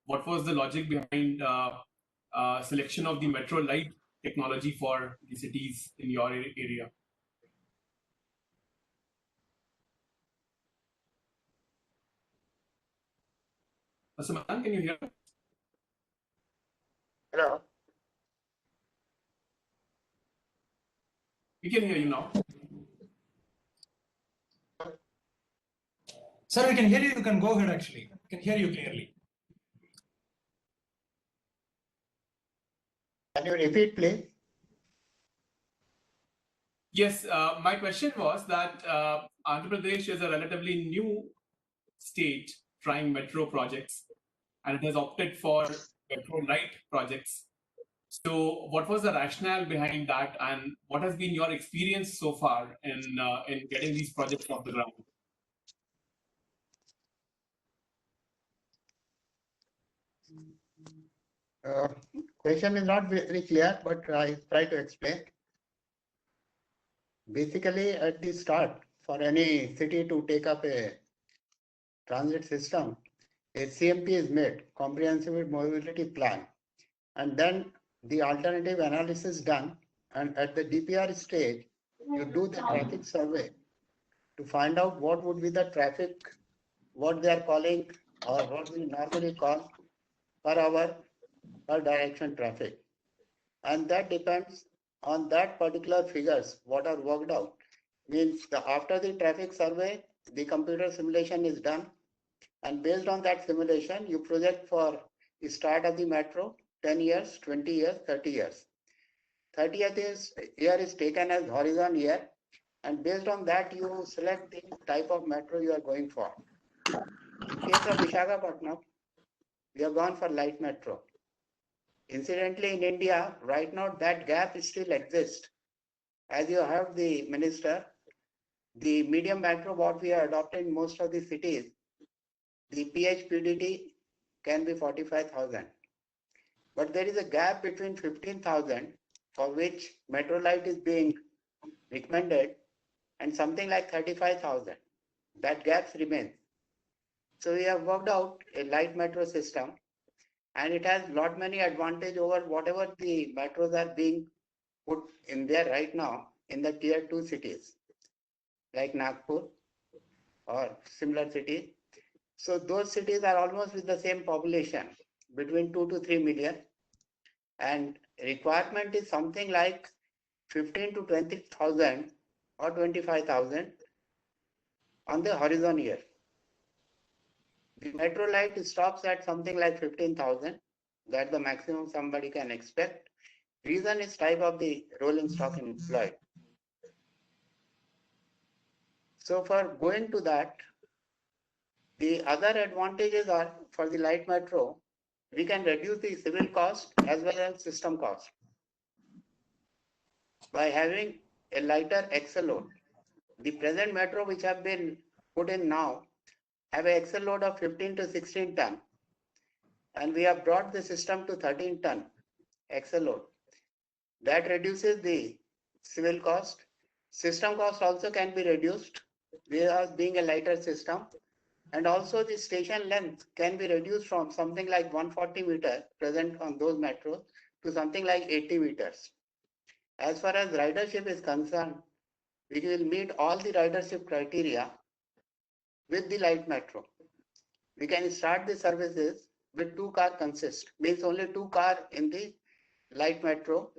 what was the logic behind selection of the metro light technology for the cities in your area? Mr. Madan, can you hear? Hello. We can hear you now. Sir, we can hear you. You can go ahead, actually. We can hear you clearly. Can you repeat, please? Yes, my question was that Andhra Pradesh is a relatively new state trying metro projects, and it has opted for metro light projects. So what was the rationale behind that, and what has been your experience so far in getting these projects off the ground? Question is not very clear, but I try to explain. Basically, at the start, for any city to take up a transit system, a CMP is made, comprehensive mobility plan, and then the alternative analysis done, and at the DPR stage, you do the traffic survey to find out what would be the traffic, what they are calling, or what we normally call per hour, per direction traffic. And that depends on that particular figures, what are worked out. Means after the traffic survey, the computer simulation is done. And based on that simulation, you project for the start of the metro, 10 years, 20 years, 30 years. 30th year is taken as horizon year. And based on that, you select the type of metro you are going for. In case of Visakhapatnam, we have gone for light metro. Incidentally, in India, right now, that gap still exists. As you have the minister, the medium metro, what we are adopting in most of the cities, the PHPDT can be 45,000. But there is a gap between 15,000 for which metro light is being recommended and something like 35,000. That gap remains. So we have worked out a light metro system, and it has lot many advantage over whatever the metros are being put in there right now in the tier 2 cities like Nagpur or similar cities. So those cities are almost with the same population, between 2 to 3 million, and requirement is something like 15 to 20,000 or 25,000 on the horizon year. The metro light stops at something like 15,000. That's the maximum somebody can expect. Reason is type of the rolling stock employed. So for going to that, the other advantages are for the light metro, we can reduce the civil cost as well as system cost by having a lighter axle load. The present metro which have been put in now have an axle load of 15 to 16 ton, and we have brought the system to 13 ton axle load. That reduces the civil cost. System cost also can be reduced without being a lighter system, and also the station length can be reduced from something like 140 meters present on those metros to something like 80 meters. As far as ridership is concerned, we will meet all the ridership criteria with the light metro. We can start the services with 2 car consist, means only 2 car in the light metro.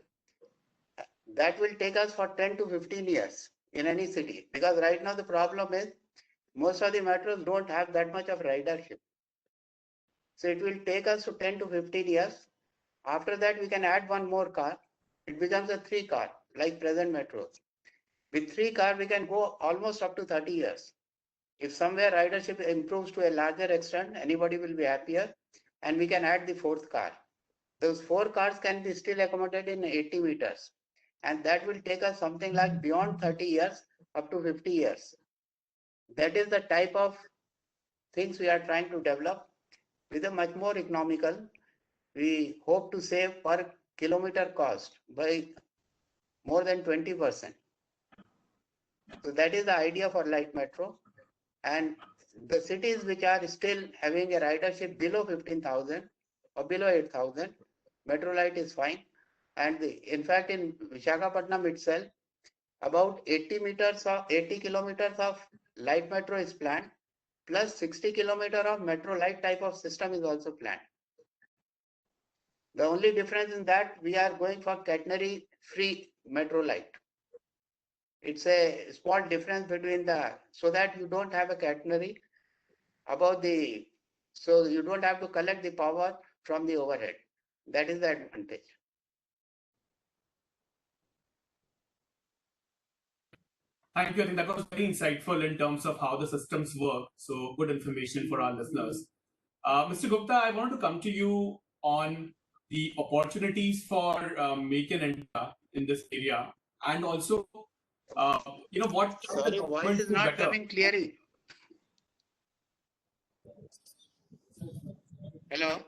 That will take us for 10 to 15 years in any city, because right now the problem is most of the metros don't have that much of ridership. So it will take us to 10 to 15 years. After that, we can add 1 more car. It becomes a 3 car, like present metros. With 3 car, we can go almost up to 30 years. If somewhere ridership improves to a larger extent, anybody will be happier, and we can add the 4th car. Those 4 cars can be still accommodated in 80 meters. And that will take us something like beyond 30 years, up to 50 years. That is the type of things we are trying to develop with a much more economical. We hope to save per kilometer cost by more than 20%. So that is the idea for light metro. And the cities which are still having a ridership below 15,000 or below 8,000, metro light is fine. And in fact, in Visakhapatnam itself, about 80 kilometers of light metro is planned, plus 60 kilometers of metro light type of system is also planned. The only difference in that we are going for catenary free metro light. It's a small difference between so that you don't have a catenary above so you don't have to collect the power from the overhead. That is the advantage. Thank you. I think that was very insightful in terms of how the systems work. So good information for our listeners. Mr. Gupta, I want to come to you on the opportunities for Make in India in this area, and also, what Sorry, voice is not coming clearly. Hello.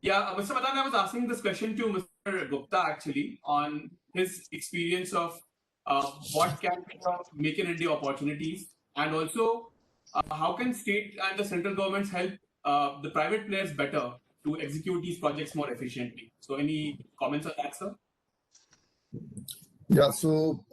Yeah, Mr. Madan, I was asking this question to Mr. Gupta actually on his experience of what can be Make in India opportunities, and also how can state and the central governments help the private players better to execute these projects more efficiently. So any comments on that, sir? Yeah, so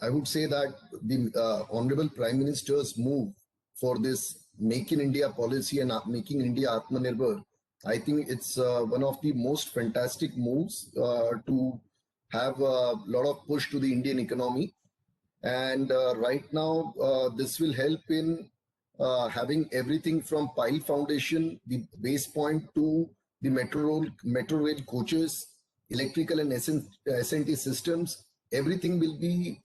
I would say that the Honorable Prime Minister's move for this Make in India policy and making India Atmanirbhar, I think it's one of the most fantastic moves to have a lot of push to the Indian economy. And right now, this will help in having everything from pile foundation, the base point, to the metro rail coaches, electrical and S&T systems. Everything will be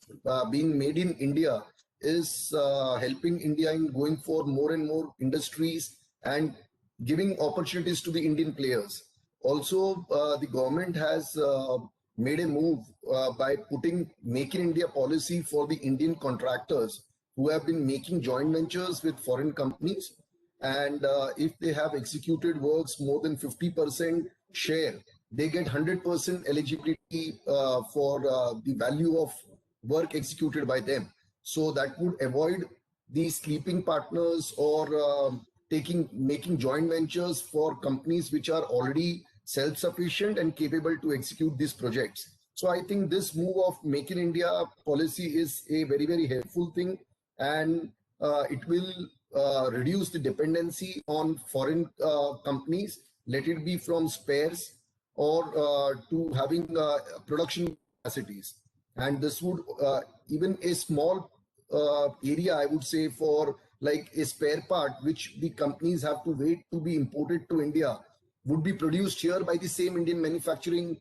being made in India, is helping India in going for more and more industries and giving opportunities to the Indian players. Also, the government has made a move by putting Make in India policy for the Indian contractors who have been making joint ventures with foreign companies, and if they have executed works more than 50% share, they get 100% eligibility for the value of work executed by them. So that would avoid the sleeping partners or making joint ventures for companies which are already self-sufficient and capable to execute these projects. So I think this move of Make in India policy is a very, very helpful thing, and it will reduce the dependency on foreign companies, let it be from spares or to having production capacities. And this would even a small area, I would say, for like a spare part which the companies have to wait to be imported to India would be produced here by the same Indian manufacturing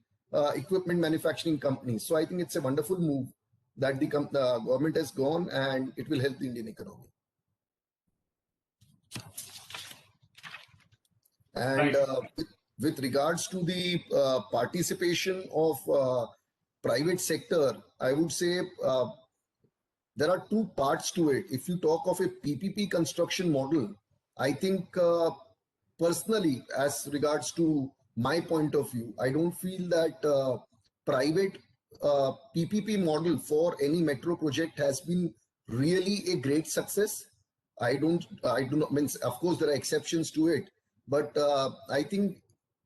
equipment manufacturing companies. So I think it's a wonderful move that the government has gone, and it will help the Indian economy. And with regards to the participation of private sector, I would say there are two parts to it. If you talk of a PPP construction model, I think personally, as regards to my point of view, I don't feel that private PPP model for any metro project has been really a great success. I do not mean, of course, there are exceptions to it, but I think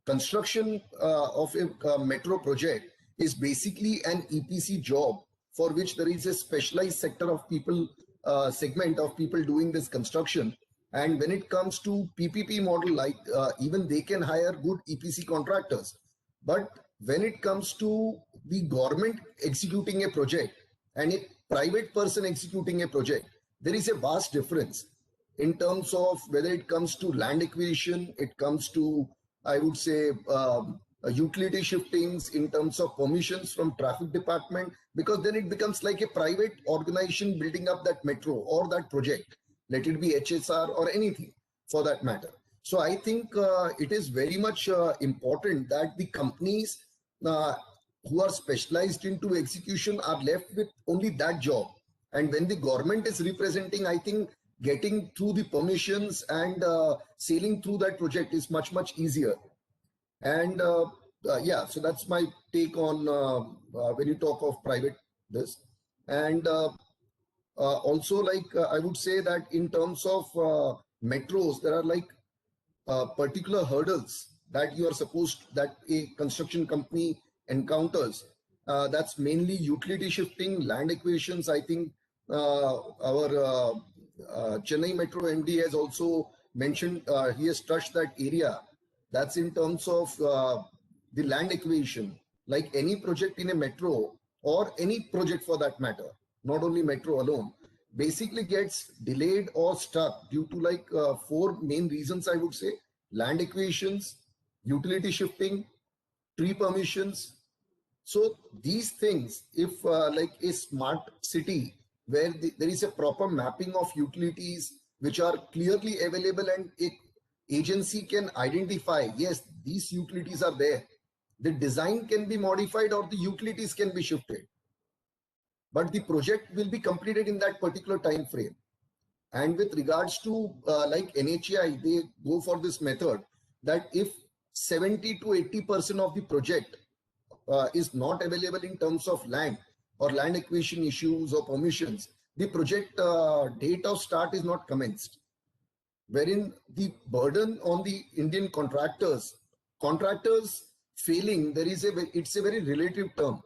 construction of a metro project is basically an EPC job for which there is a specialized sector of people, segment of people doing this construction. And when it comes to PPP model, like even they can hire good EPC contractors. But when it comes to the government executing a project and a private person executing a project, there is a vast difference in terms of whether it comes to land acquisition, it comes to, I would say, utility shiftings, in terms of permissions from traffic department, because then it becomes like a private organization building up that metro or that project, let it be HSR or anything for that matter. So I think it is very much important that the companies who are specialized into execution are left with only that job. And when the government is representing, I think getting through the permissions and sailing through that project is much, much easier. And yeah, so that's my take on when you talk of private this. And also, like I would say that in terms of metros, there are like particular hurdles that you are supposed, that a construction company encounters. That's mainly utility shifting, land acquisitions. I think our Chennai Metro MD has also mentioned, he has touched that area. That's in terms of the land acquisition, like any project in a metro or any project for that matter, not only metro alone, basically gets delayed or stuck due to like four main reasons, I would say: land acquisitions, utility shifting, tree permissions. So these things, if like a smart city where there is a proper mapping of utilities which are clearly available, and a agency can identify, yes, these utilities are there, the design can be modified or the utilities can be shifted, but the project will be completed in that particular time frame. And with regards to like NHAI, they go for this method that if 70 to 80% of the project is not available in terms of land or land acquisition issues or permissions, the project date of start is not commenced, wherein the burden on the Indian contractors failing, it's a very relative term.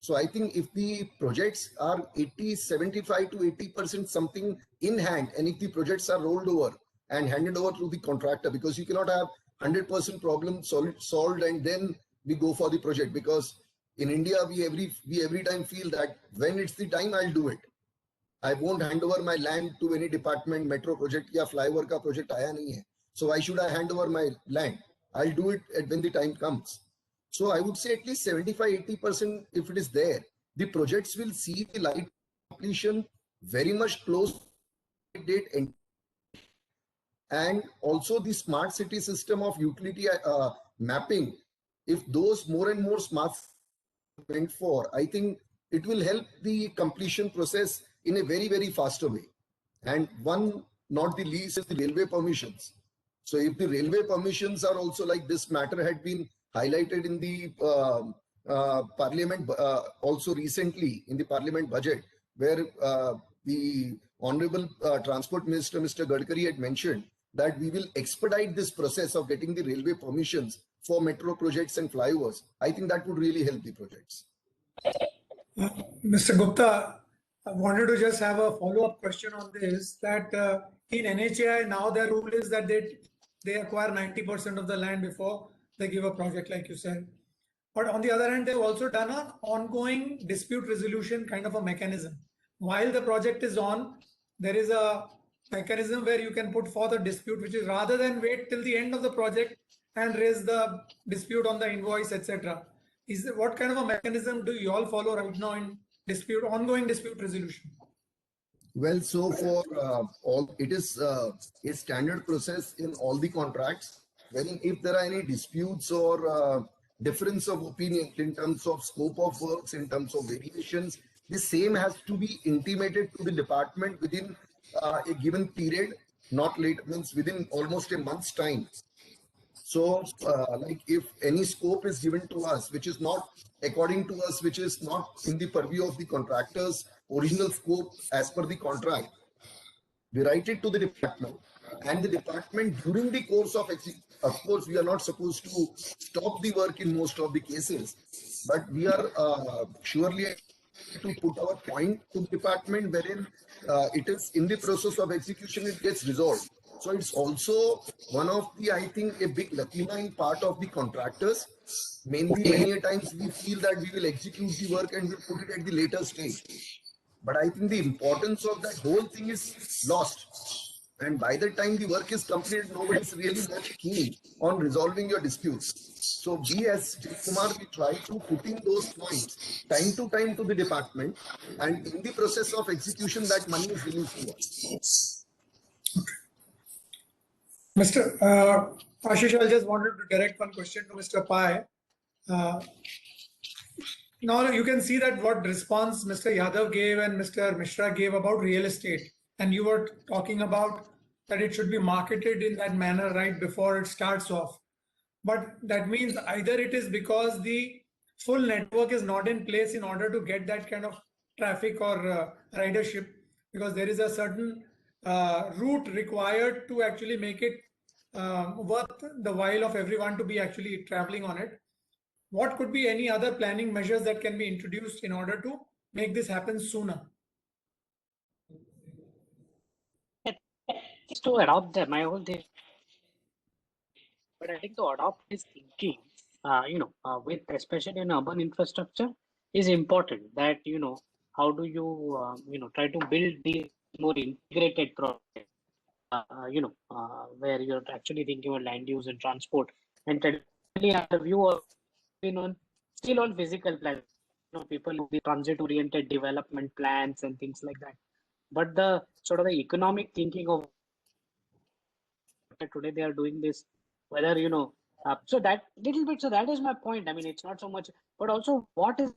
So I think if the projects are 75 to 80% something in hand, and if the projects are rolled over and handed over to the contractor, because you cannot have 100% problem solved and then we go for the project, because in India we every time feel that when it's the time, I'll do it. I won't hand over my land to any department. Metro project या flyover का project आया नहीं है, so why should I hand over my land? I'll do it when the time comes. So I would say at least 75-80%, if it is there, the projects will see the light completion very much close to date. And also the smart city system of utility mapping, if those more and more smart went for, I think it will help the completion process in a very, very faster way. And one not the least, is the railway permissions. So if the railway permissions are also, like this matter had been highlighted in the parliament also recently in the parliament budget, where the honorable transport minister, Mr. Gadkari, had mentioned that we will expedite this process of getting the railway permissions for metro projects and flyovers. I think that would really help the projects. Mr. Gupta, I wanted to just have a follow-up question on this, that in NHAI now their rule is that they acquire 90% of the land before they give a project, like you said. But on the other hand, they've also done an ongoing dispute resolution kind of a mechanism. While the project is on, there is a mechanism where you can put forth a dispute, which is rather than wait till the end of the project and raise the dispute on the invoice, etc. What kind of a mechanism do you all follow right now in ongoing dispute resolution? Well, so for all, it is a standard process in all the contracts, wherein if there are any disputes or difference of opinion in terms of scope of works, in terms of variations, the same has to be intimated to the department within a given period, not late, means within almost a month's time. So, like if any scope is given to us, which is not according to us, which is not in the purview of the contractor's original scope as per the contract, we write it to the department, and the department during the course of course, we are not supposed to stop the work in most of the cases, but we are surely to put our point to the department wherein it is in the process of execution, it gets resolved. So it's also one of the, I think, a big lacuna in part of the contractors. Mainly, many a times we feel that we will execute the work and we'll put it at the later stage. But I think the importance of that whole thing is lost. And by the time the work is completed, nobody is really much keen on resolving your disputes. So we as Kumar, we try to put in those points time to time to the department, and in the process of execution, that money is released to us. Mr. Ashish, I just wanted to direct one question to Mr. Pai. Now you can see that what response Mr. Yadav gave and Mr. Mishra gave about real estate. And you were talking about that it should be marketed in that manner right before it starts off. But that means either it is because the full network is not in place in order to get that kind of traffic or ridership, because there is a certain route required to actually make it worth the while of everyone to be actually traveling on it. What could be any other planning measures that can be introduced in order to make this happen sooner? To adopt them, my whole thing. But I think to adopt this thinking, with especially in urban infrastructure, is important. That how do you try to build the more integrated project, where you're actually thinking about land use and transport, and traditionally have a view of still on physical plans. People do the transit-oriented development plans and things like that. But the sort of the economic thinking of today, they are doing this, whether so that little bit. So that is my point. I mean, it's not so much, but also what is,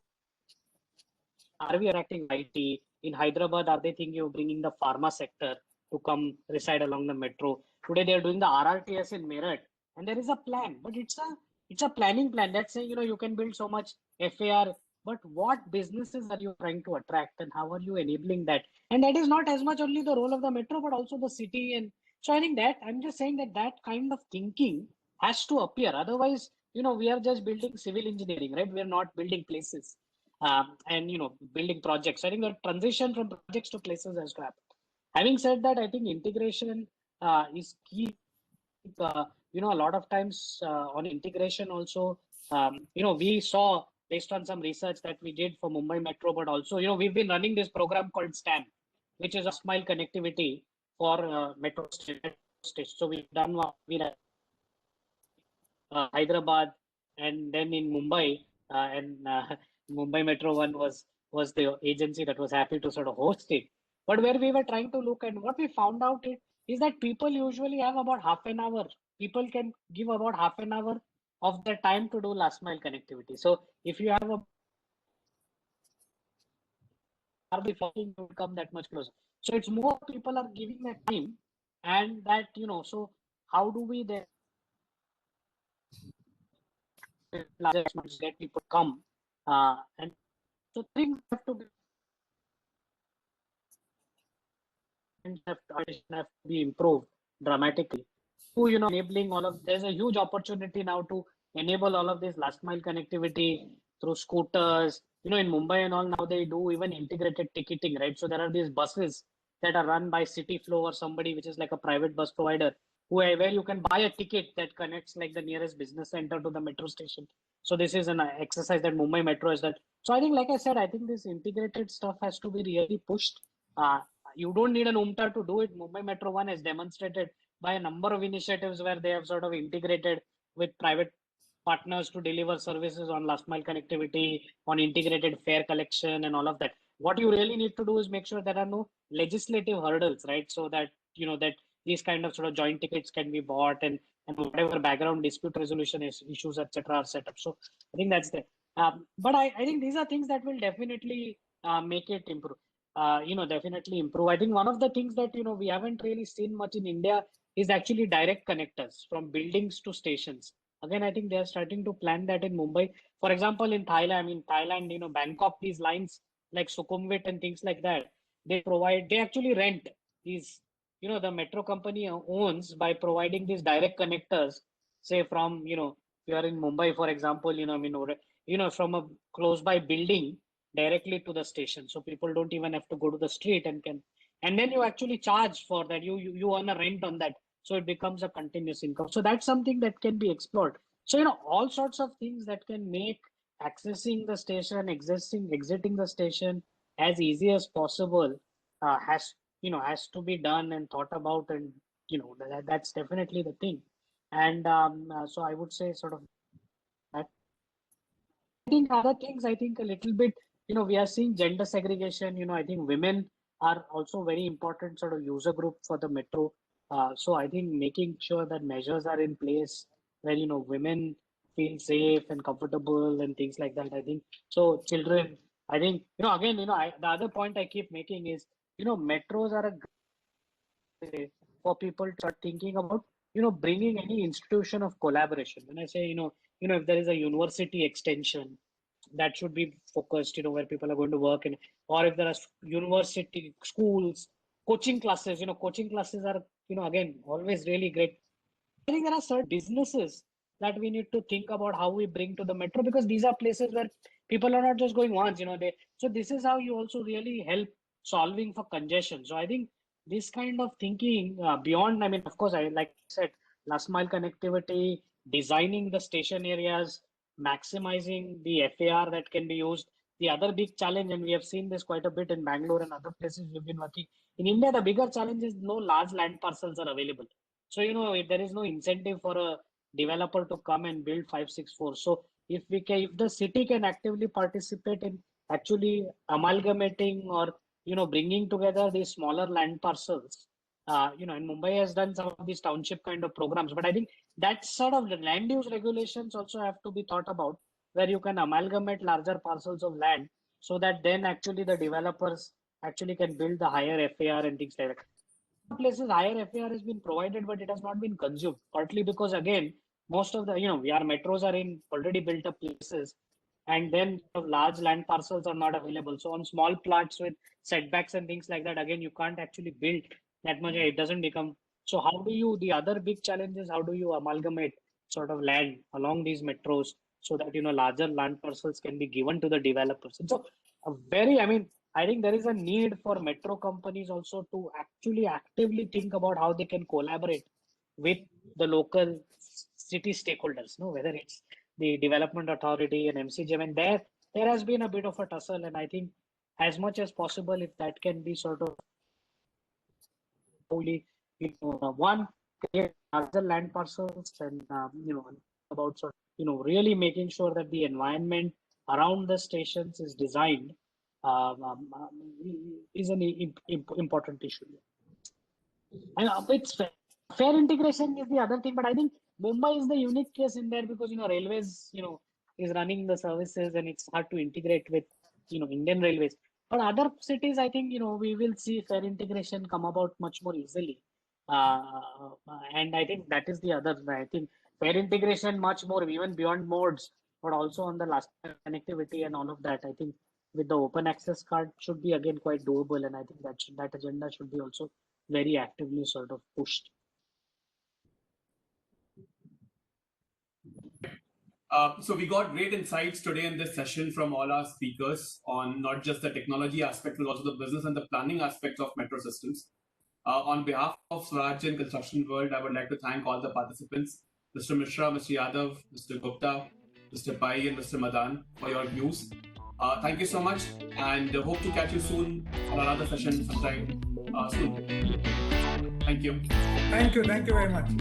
are we attracting IT in Hyderabad? Are they thinking of bringing the pharma sector to come reside along the metro? Today they are doing the RRTS in Meerut, and there is a plan, but it's a planning plan. Let's say you can build so much FAR, but what businesses are you trying to attract, and how are you enabling that? And that is not as much only the role of the metro, but also the city. And so I think that I'm just saying that kind of thinking has to appear. Otherwise, we are just building civil engineering, right? We are not building places. And building projects. I think the transition from projects to places has to happen. Having said that, I think integration is key. A lot of times on integration also, we saw based on some research that we did for Mumbai Metro, but also we've been running this program called STAM, which is last mile connectivity for metro station. So we've done one Hyderabad, and then in Mumbai, and Mumbai Metro one was the agency that was happy to sort of host it. But where we were trying to look, and what we found out is that people usually have about half an hour. People can give about half an hour of their time to do last mile connectivity. So if you have the following, you come that much closer. So it's more people are giving that time and that, so how do we then larger experiments get people come, and so things have to be improved dramatically to, enabling all of, there's a huge opportunity now to enable all of this last mile connectivity through scooters. In Mumbai and all, now they do even integrated ticketing, right? So there are these buses that are run by City Flow or somebody which is like a private bus provider, where you can buy a ticket that connects like the nearest business center to the metro station. So this is an exercise that Mumbai Metro has done. So I think, like I said, I think this integrated stuff has to be really pushed. You don't need an UMTA to do it. Mumbai Metro 1 has demonstrated by a number of initiatives where they have sort of integrated with private partners to deliver services on last mile connectivity, on integrated fare collection and all of that. What you really need to do is make sure there are no legislative hurdles, right? So that, that these kind of sort of joint tickets can be bought, and whatever background dispute resolution issues, etc., are set up. So I think that's there. But I think these are things that will definitely make it improve. Definitely improve. I think one of the things that, we haven't really seen much in India is actually direct connectors from buildings to stations. Again, I think they are starting to plan that in Mumbai. For example, in Thailand, Bangkok, these lines like Sukhumvit and things like that, they actually rent these, the metro company owns by providing these direct connectors, say from, if you are in Mumbai, for example, from a close by building directly to the station, so people don't even have to go to the street and then you actually charge for that. You earn a rent on that, so it becomes a continuous income. So that's something that can be explored. So all sorts of things that can make accessing the station, exiting the station as easy as possible has to be done and thought about, and that's definitely the thing. And so I would say sort of that. I think other things, I think a little bit, we are seeing gender segregation. I think women are also very important sort of user group for the metro. So I think making sure that measures are in place where, women feel safe and comfortable and things like that. I think so. Children, I think, again, the other point I keep making is, metros are a great way for people to start thinking about, bringing any institution of collaboration. When I say, if there is a university extension that should be focused, where people are going to work, and or if there are university schools, coaching classes are, again, always really great. I think there are certain businesses that we need to think about how we bring to the metro, because these are places where people are not just going once, so this is how you also really help solving for congestion. So I think this kind of thinking beyond, of course, I like I said, last mile connectivity, designing the station areas, maximizing the FAR that can be used. The other big challenge, and we have seen this quite a bit in Bangalore and other places we've been working. In India, the bigger challenge is no large land parcels are available. So, if there is no incentive for a developer to come and build 564. So if the city can actively participate in actually amalgamating or, bringing together these smaller land parcels, and Mumbai has done some of these township kind of programs, but I think that sort of the land use regulations also have to be thought about, where you can amalgamate larger parcels of land so that then actually the developers actually can build the higher FAR and things like that. Places higher FAR has been provided, but it has not been consumed. Partly because, again, most of the, our metros are in already built up places, and then large land parcels are not available. So on small plots with setbacks and things like that, again, you can't actually build that much. It doesn't become. So how do you, the other big challenge is how do you amalgamate sort of land along these metros so that, larger land parcels can be given to the developers. And so a very, I think there is a need for metro companies also to actually actively think about how they can collaborate with the local city stakeholders, whether it's the development authority and MCGM. And there has been a bit of a tussle, and I think as much as possible, if that can be sort of only, one, create larger land parcels, and about sort of, really making sure that the environment around the stations is designed is an important issue. And it's fair integration is the other thing, but I think Mumbai is the unique case in there because, railways, is running the services and it's hard to integrate with, Indian railways. But other cities, I think, we will see fair integration come about much more easily. And I think that is the other. I think fair integration much more even beyond modes, but also on the last connectivity and all of that. I think with the open access card should be again quite doable, and I think that agenda should be also very actively sort of pushed. So we got great insights today in this session from all our speakers on not just the technology aspect, but also the business and the planning aspects of metro systems. On behalf of Swarajya and Construction World, I would like to thank all the participants, Mr. Mishra, Mr. Yadav, Mr. Gupta, Mr. Pai, and Mr. Madan for your views. Thank you so much, and hope to catch you soon on another session sometime soon. Thank you. Thank you very much.